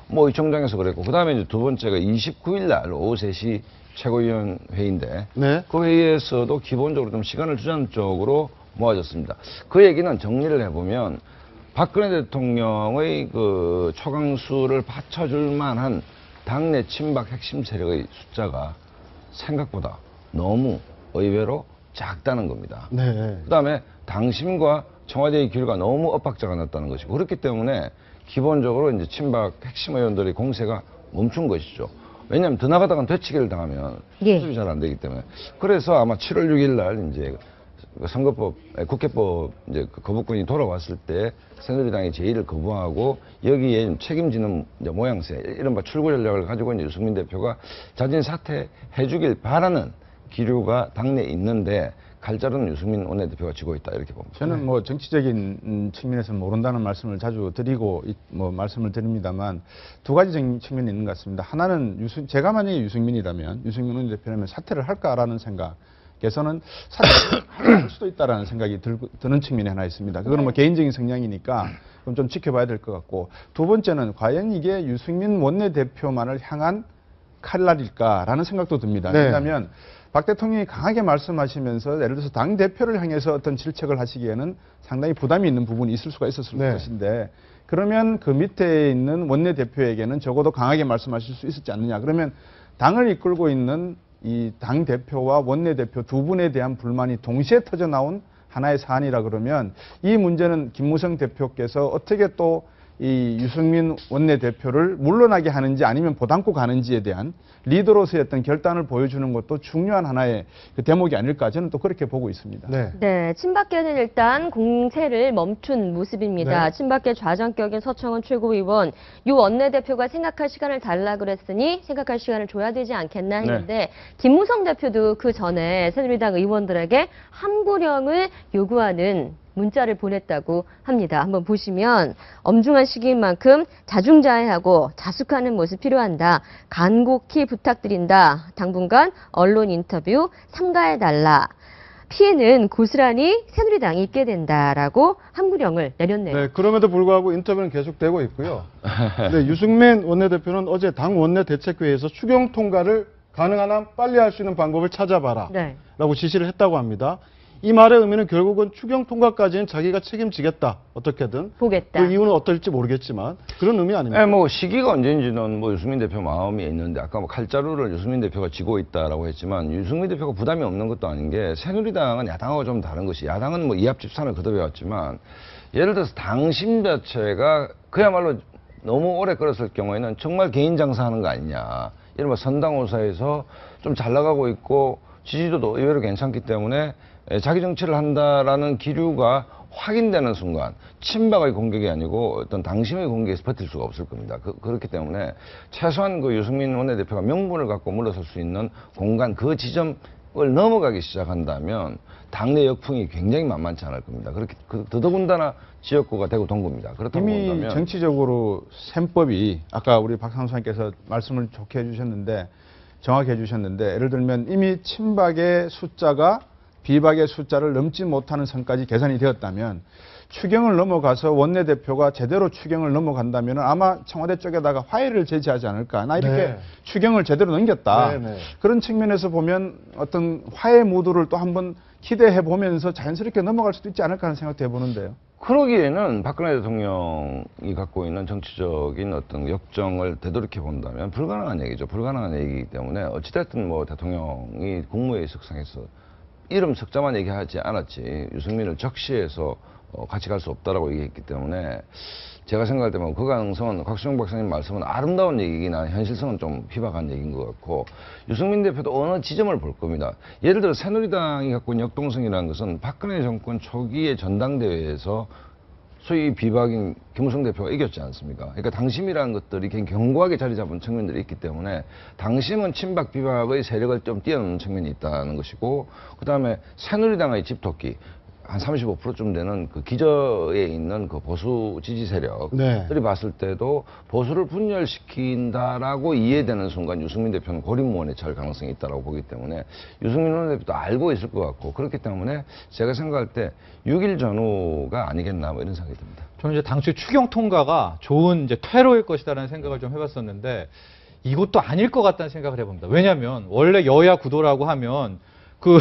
뭐 의총장에서 그랬고 그 다음에 이제 두 번째가 29일 날 오후 3시 최고위원 회의인데 네. 그 회의에서도 기본적으로 좀 시간을 주전적으로 모아졌습니다. 그 얘기는 정리를 해보면 박근혜 대통령의 그 초강수를 받쳐줄 만한 당내 친박 핵심 세력의 숫자가 생각보다 너무 의외로 작다는 겁니다. 네. 그다음에 당심과 청와대의 기류가 너무 엇박자가 났다는 것이고 그렇기 때문에 기본적으로 이제 친박 핵심 의원들의 공세가 멈춘 것이죠. 왜냐하면 더 나가다가 되치기를 당하면 예. 수습이 잘 안 되기 때문에 그래서 아마 7월 6일 날 이제 선거법, 국회법 이제 그 거부권이 돌아왔을 때 새누리당이 제의를 거부하고 여기에 책임지는 이제 모양새 이른바 출구 전략을 가지고 이제 유승민 대표가 자진 사퇴해주길 바라는 기류가 당내에 있는데 칼자루는 유승민 원내대표가 쥐고 있다 이렇게 봅니다. 저는 뭐 정치적인 측면에서 모른다는 말씀을 자주 드리고 뭐 말씀을 드립니다만 두 가지 측면이 있는 것 같습니다. 하나는 제가 만약에 유승민이라면 유승민 원내대표라면 사퇴를 할까라는 생각에서는 사퇴를 할 수도 있다라는 생각이 드는 측면이 하나 있습니다. 그거는 뭐 개인적인 성향이니까 그럼 좀 지켜봐야 될 것 같고 두 번째는 과연 이게 유승민 원내대표만을 향한 칼날일까라는 생각도 듭니다. 네. 왜냐하면 박 대통령이 강하게 말씀하시면서 예를 들어서 당 대표를 향해서 어떤 질책을 하시기에는 상당히 부담이 있는 부분이 있을 수가 있었을 네. 것인데 그러면 그 밑에 있는 원내대표에게는 적어도 강하게 말씀하실 수 있었지 않느냐. 그러면 당을 이끌고 있는 이 당 대표와 원내대표 두 분에 대한 불만이 동시에 터져 나온 하나의 사안이라 그러면 이 문제는 김무성 대표께서 어떻게 또 이 유승민 원내대표를 물러나게 하는지 아니면 보담고 가는지에 대한 리더로서의 어떤 결단을 보여주는 것도 중요한 하나의 그 대목이 아닐까 저는 또 그렇게 보고 있습니다. 네, 친박계는 일단 공세를 멈춘 모습입니다. 네. 친박계 좌정격인 서청원 최고위원, 유 원내대표가 생각할 시간을 달라 그랬으니 생각할 시간을 줘야 되지 않겠나 했는데 김무성 대표도 그 전에 새누리당 의원들에게 함구령을 요구하는 문자를 보냈다고 합니다. 한번 보시면 엄중한 시기인 만큼 자중자애하고 자숙하는 모습 필요한다. 간곡히 부탁드린다. 당분간 언론 인터뷰 삼가해달라. 피해는 고스란히 새누리당이 입게 된다라고 함구령을 내렸네요. 네, 그럼에도 불구하고 인터뷰는 계속되고 있고요. 네, 유승민 원내대표는 어제 당 원내대책회의에서 추경 통과를 가능한 한 빨리 할 수 있는 방법을 찾아봐라 네. 라고 지시를 했다고 합니다. 이 말의 의미는 결국은 추경 통과까지는 자기가 책임지겠다. 어떻게든. 보겠다. 그 이유는 어떨지 모르겠지만 그런 의미 아닙니까? 네, 뭐 시기가 언제인지는 뭐 유승민 대표 마음이 있는데 아까 뭐 칼자루를 유승민 대표가 쥐고 있다라고 했지만 유승민 대표가 부담이 없는 것도 아닌 게 새누리당은 야당하고 좀 다른 것이 야당은 뭐 이합집산을 거듭해왔지만 예를 들어서 당심 자체가 그야말로 너무 오래 끌었을 경우에는 정말 개인 장사하는 거 아니냐. 이른바 선당오사에서 좀 잘 나가고 있고 지지도도 의외로 괜찮기 때문에 자기 정치를 한다라는 기류가 확인되는 순간 친박의 공격이 아니고 어떤 당심의 공격에서 버틸 수가 없을 겁니다. 그렇기 때문에 최소한 그 유승민 원내대표가 명분을 갖고 물러설 수 있는 공간 그 지점을 넘어가기 시작한다면 당내 역풍이 굉장히 만만치 않을 겁니다. 그렇게 더더군다나 지역구가 대구 동구입니다. 그렇다고 이미 본다면 정치적으로 셈법이 아까 우리 박상수 선생님께서 말씀을 좋게 해주셨는데 정확히 해주셨는데 예를 들면 이미 친박의 숫자가 비박의 숫자를 넘지 못하는 선까지 계산이 되었다면 추경을 넘어가서 원내대표가 제대로 추경을 넘어간다면 아마 청와대 쪽에다가 화해를 제시하지 않을까. 나 이렇게 네. 추경을 제대로 넘겼다. 네, 네. 그런 측면에서 보면 어떤 화해 무드를 또 한번 기대해 보면서 자연스럽게 넘어갈 수도 있지 않을까 하는 생각도 해보는데요. 그러기에는 박근혜 대통령이 갖고 있는 정치적인 어떤 역정을 되돌이켜 본다면 불가능한 얘기죠. 불가능한 얘기이기 때문에 어찌됐든 뭐 대통령이 국무회의 석상에서 이름 석자만 얘기하지 않았지 유승민을 적시해서 같이 갈 수 없다라고 얘기했기 때문에 제가 생각할 때는 그 가능성은 곽수영 박사님 말씀은 아름다운 얘기이나 현실성은 좀 희박한 얘기인 것 같고 유승민 대표도 어느 지점을 볼 겁니다. 예를 들어 새누리당이 갖고 있는 역동성이라는 것은 박근혜 정권 초기의 전당대회에서 소위 비박인 김무성 대표가 이겼지 않습니까? 그러니까 당심이라는 것들이 굉장히 견고하게 자리 잡은 측면들이 있기 때문에 당심은 친박 비박의 세력을 좀 뛰어넘는 측면이 있다는 것이고 그다음에 새누리당의 집토끼 한 35%쯤 되는 그 기저에 있는 그 보수 지지 세력들이 네. 봤을 때도 보수를 분열시킨다라고 이해되는 순간 유승민 대표는 고립무원에 처할 가능성이 있다고 보기 때문에 유승민 원내대표도 알고 있을 것 같고 그렇기 때문에 제가 생각할 때 6일 전후가 아니겠나 뭐 이런 생각이 듭니다. 저는 이제 당초 추경 통과가 좋은 이제 퇴로일 것이다라는 생각을 좀 해봤었는데 이것도 아닐 것 같다는 생각을 해봅니다. 왜냐하면 원래 여야 구도라고 하면 그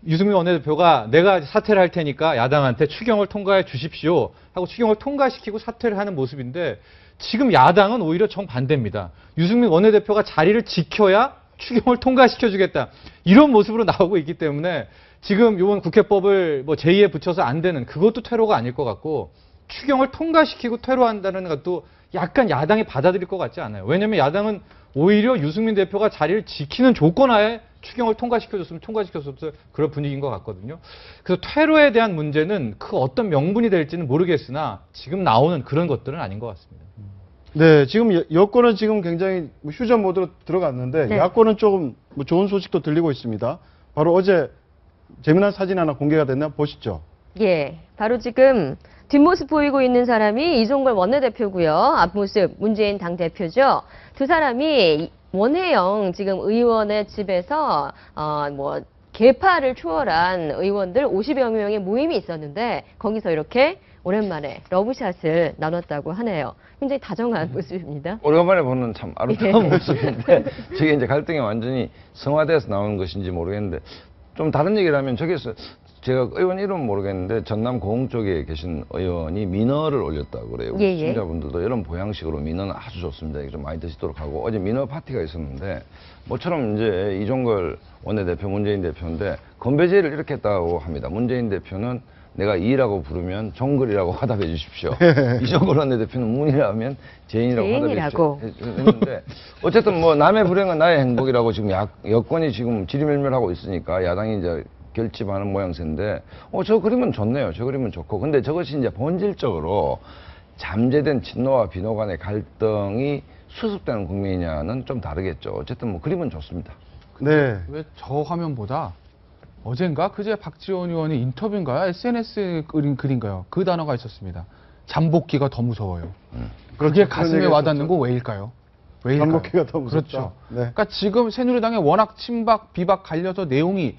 유승민 원내대표가 내가 사퇴를 할 테니까 야당한테 추경을 통과해 주십시오 하고 추경을 통과시키고 사퇴를 하는 모습인데 지금 야당은 오히려 정반대입니다. 유승민 원내대표가 자리를 지켜야 추경을 통과시켜 주겠다. 이런 모습으로 나오고 있기 때문에 지금 이번 국회법을 뭐 제2에 붙여서 안 되는 그것도 퇴로가 아닐 것 같고 추경을 통과시키고 퇴로한다는 것도 약간 야당이 받아들일 것 같지 않아요. 왜냐하면 야당은 오히려 유승민 대표가 자리를 지키는 조건하에 추경을 통과시켜줬으면 통과시켰을 그런 분위기인 것 같거든요. 그래서 퇴로에 대한 문제는 그 어떤 명분이 될지는 모르겠으나 지금 나오는 그런 것들은 아닌 것 같습니다. 네, 지금 여권은 지금 굉장히 휴전 모드로 들어갔는데 네. 야권은 조금 뭐 좋은 소식도 들리고 있습니다. 바로 어제 재미난 사진 하나 공개가 됐나 보시죠. 예, 바로 지금 뒷모습 보이고 있는 사람이 이종걸 원내대표고요. 앞모습 문재인 당대표죠. 두 사람이 원혜영 지금 의원의 집에서 뭐 계파를 초월한 의원들 50여 명의 모임이 있었는데 거기서 이렇게 오랜만에 러브샷을 나눴다고 하네요. 굉장히 다정한 모습입니다. 오랜만에 보는 참 아름다운 예. 모습인데 저게 이제 갈등이 완전히 성화돼서 나오는 것인지 모르겠는데 좀 다른 얘기를 하면 저기서 제가 의원 이름 모르겠는데 전남 고흥 쪽에 계신 의원이 민어를 올렸다고 그래요. 예, 예. 시청자분들도 이런 보양식으로 민어는 아주 좋습니다. 이게 좀 많이 드시도록 하고 어제 민어 파티가 있었는데 모처럼 이제 이종걸 원내대표 문재인 대표인데 건배제를 이렇게 했다고 합니다. 문재인 대표는 내가 이라고 부르면 종걸이라고 화답해 주십시오. 이종걸 원내대표는 문이라면 제인이라고 화답해 주십시오. 했는데 어쨌든 뭐 남의 불행은 나의 행복이라고 지금 여권이 지금 지리멸멸하고 있으니까 야당이 이제 결집하는 모양새인데 저 그림은 좋네요. 저 그림은 좋고 근데 저것이 이제 본질적으로 잠재된 친노와 비노 간의 갈등이 수습되는 국면이냐는 좀 다르겠죠. 어쨌든 뭐 그림은 좋습니다. 네. 왜 저 화면보다 어젠가 그제 박지원 의원이 인터뷰인가요? SNS 글인가요? 그 단어가 있었습니다. 잠복기가 더 무서워요. 그게 가슴에 와닿는 거 왜일까요? 왜일까요? 잠복기가 더 무섭죠. 그렇죠. 네. 그러니까 지금 새누리당에 워낙 친박, 비박 갈려서 내용이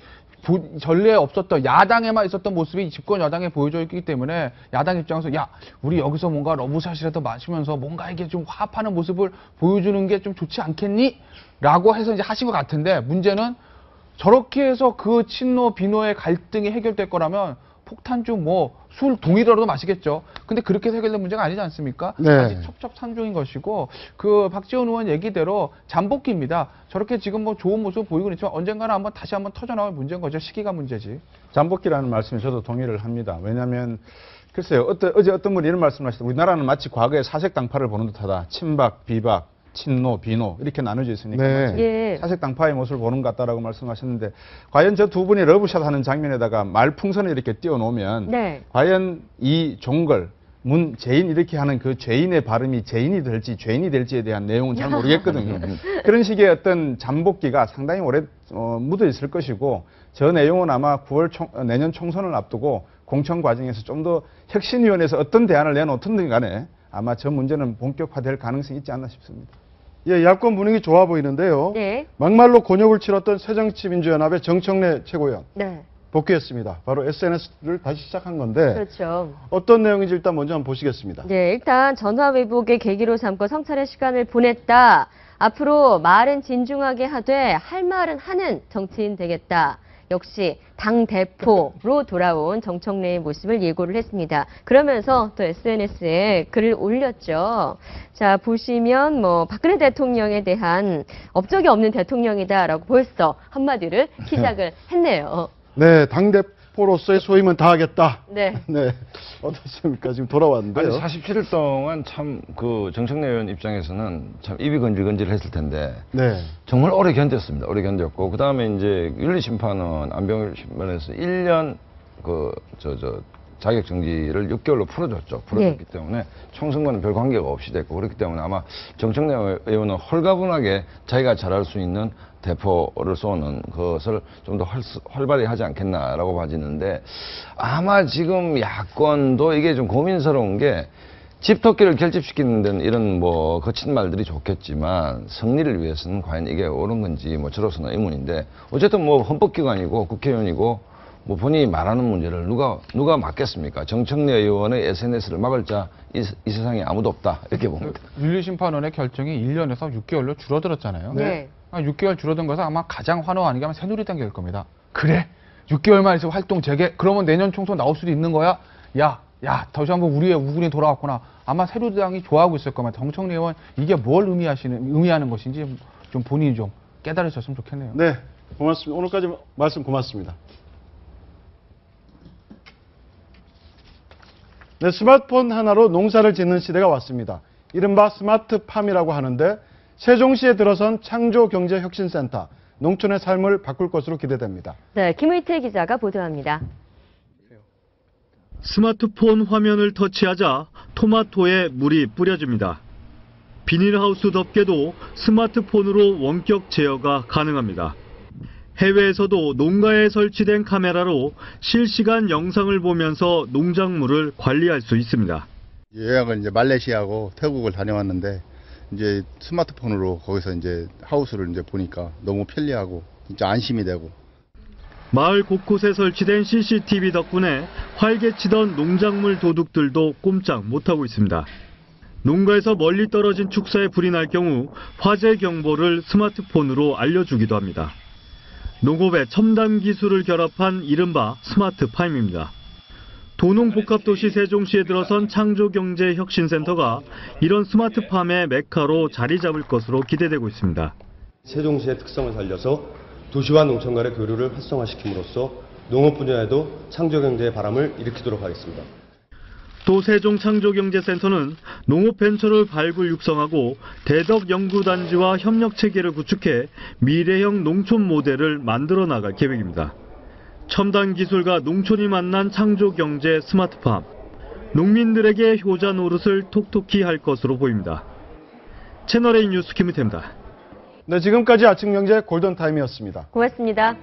전례에 없었던 야당에만 있었던 모습이 집권 여당에 보여져 있기 때문에 야당 입장에서 야 우리 여기서 뭔가 러브샷이라도 마시면서 뭔가 이게 좀 화합하는 모습을 보여주는 게 좀 좋지 않겠니? 라고 해서 이제 하신 것 같은데 문제는 저렇게 해서 그 친노 비노의 갈등이 해결될 거라면 폭탄주 술 동일하로도 마시겠죠. 근데 그렇게 해서 해결된 문제가 아니지 않습니까? 네. 아직 첩첩산중인 것이고 그 박지원 의원 얘기대로 잠복기입니다. 저렇게 지금 좋은 모습 보이고 있지만 언젠가는 다시 한번 터져나올 문제인 거죠. 시기가 문제지. 잠복기라는 말씀에 저도 동의를 합니다. 왜냐하면 글쎄요, 어제 어떤 분이 이런 말씀을 하시더라고요. 우리나라는 마치 과거의 사색당파를 보는 듯하다. 친박, 비박, 친노, 비노 이렇게 나눠져 있으니까 네. 예. 사색당파의 모습을 보는 것 같다라고 말씀하셨는데 과연 저 두 분이 러브샷 하는 장면에다가 말풍선을 이렇게 띄워놓으면 네. 과연 이 종걸, 문재인 이렇게 하는 그 죄인의 발음이 죄인이 될지 죄인이 될지에 대한 내용은 잘 모르겠거든요. 그런 식의 어떤 잠복기가 상당히 오래 묻어 있을 것이고 저 내용은 아마 내년 총선을 앞두고 공천 과정에서 좀 더 혁신위원회에서 어떤 대안을 내놓든 간에 아마 저 문제는 본격화될 가능성이 있지 않나 싶습니다. 예, 야권 분위기 좋아 보이는데요. 네. 막말로 곤욕을 치렀던 새정치민주연합의 정청래 최고위원 네. 복귀했습니다. 바로 SNS를 다시 시작한 건데 그렇죠. 어떤 내용인지 일단 먼저 한번 보시겠습니다. 네, 일단 전화위복의 계기로 삼고 성찰의 시간을 보냈다. 앞으로 말은 진중하게 하되 할 말은 하는 정치인 되겠다. 역시 당대표로 돌아온 정청래의 모습을 예고를 했습니다. 그러면서 또 SNS에 글을 올렸죠. 자, 보시면 박근혜 대통령에 대한 업적이 없는 대통령이다라고 벌써 한마디를 시작을 했네요. 네, 당대표로서의 소임은 다하겠다. 네. 네. 어떻습니까? 지금 돌아왔는데요. 아니, 47일 동안 참 정청래 의원 입장에서는 참 입이 건질건질 했을 텐데. 네. 정말 오래 견뎠습니다. 오래 견뎠고. 그 다음에 이제 윤리심판은 안병일 심판에서 1년 자격정지를 6개월로 풀어줬죠. 풀어줬기 때문에 총선과는 별 관계가 없이 됐고 그렇기 때문에 아마 정청래 의원은 홀가분하게 자기가 잘할 수 있는 대표를 쏘는 것을 좀 더 활발히 하지 않겠나라고 봐지는데 아마 지금 야권도 이게 좀 고민스러운 게 집토끼를 결집시키는 데는 이런 거친 말들이 좋겠지만 승리를 위해서는 과연 이게 옳은 건지 저로서는 의문인데 어쨌든 헌법기관이고 국회의원이고 본인이 말하는 문제를 누가 막겠습니까? 정청래 의원의 SNS를 막을 자 이 세상에 아무도 없다 이렇게 봅니다. 윤리심판원의 결정이 1년에서 6개월로 줄어들었잖아요. 네. 6개월 줄어든 것은 아마 가장 환호하는 게 아마 새누리당일 겁니다. 그래 6개월만 있어 활동 재개 그러면 내년 총선 나올 수도 있는 거야? 야 다시 한번 우리의 우군이 돌아왔구나. 아마 새누리당이 좋아하고 있을 겁니다. 정청래 의원 이게 뭘 의미하는 것인지 좀 본인이 좀 깨달으셨으면 좋겠네요. 네, 고맙습니다. 오늘까지 말씀 고맙습니다. 네, 스마트폰 하나로 농사를 짓는 시대가 왔습니다. 이른바 스마트팜이라고 하는데 세종시에 들어선 창조경제혁신센터, 농촌의 삶을 바꿀 것으로 기대됩니다. 네, 김의태 기자가 보도합니다. 스마트폰 화면을 터치하자 토마토에 물이 뿌려집니다. 비닐하우스 덮개도 스마트폰으로 원격 제어가 가능합니다. 해외에서도 농가에 설치된 카메라로 실시간 영상을 보면서 농작물을 관리할 수 있습니다. 여행을 이제 말레이시아하고 태국을 다녀왔는데 이제 스마트폰으로 거기서 이제 하우스를 이제 보니까 너무 편리하고 진짜 안심이 되고. 마을 곳곳에 설치된 CCTV 덕분에 활개치던 농작물 도둑들도 꼼짝 못하고 있습니다. 농가에서 멀리 떨어진 축사에 불이 날 경우 화재 경보를 스마트폰으로 알려주기도 합니다. 농업의 첨단 기술을 결합한 이른바 스마트팜입니다. 도농복합도시 세종시에 들어선 창조경제혁신센터가 이런 스마트팜의 메카로 자리 잡을 것으로 기대되고 있습니다. 세종시의 특성을 살려서 도시와 농촌 간의 교류를 활성화시킴으로써 농업 분야에도 창조경제의 바람을 일으키도록 하겠습니다. 또 세종창조경제센터는 농업벤처를 발굴 육성하고 대덕연구단지와 협력체계를 구축해 미래형 농촌 모델을 만들어 나갈 계획입니다. 첨단 기술과 농촌이 만난 창조경제 스마트팜, 농민들에게 효자 노릇을 톡톡히 할 것으로 보입니다. 채널A 뉴스 김의태입니다. 네, 지금까지 아침경제 골든타임이었습니다. 고맙습니다.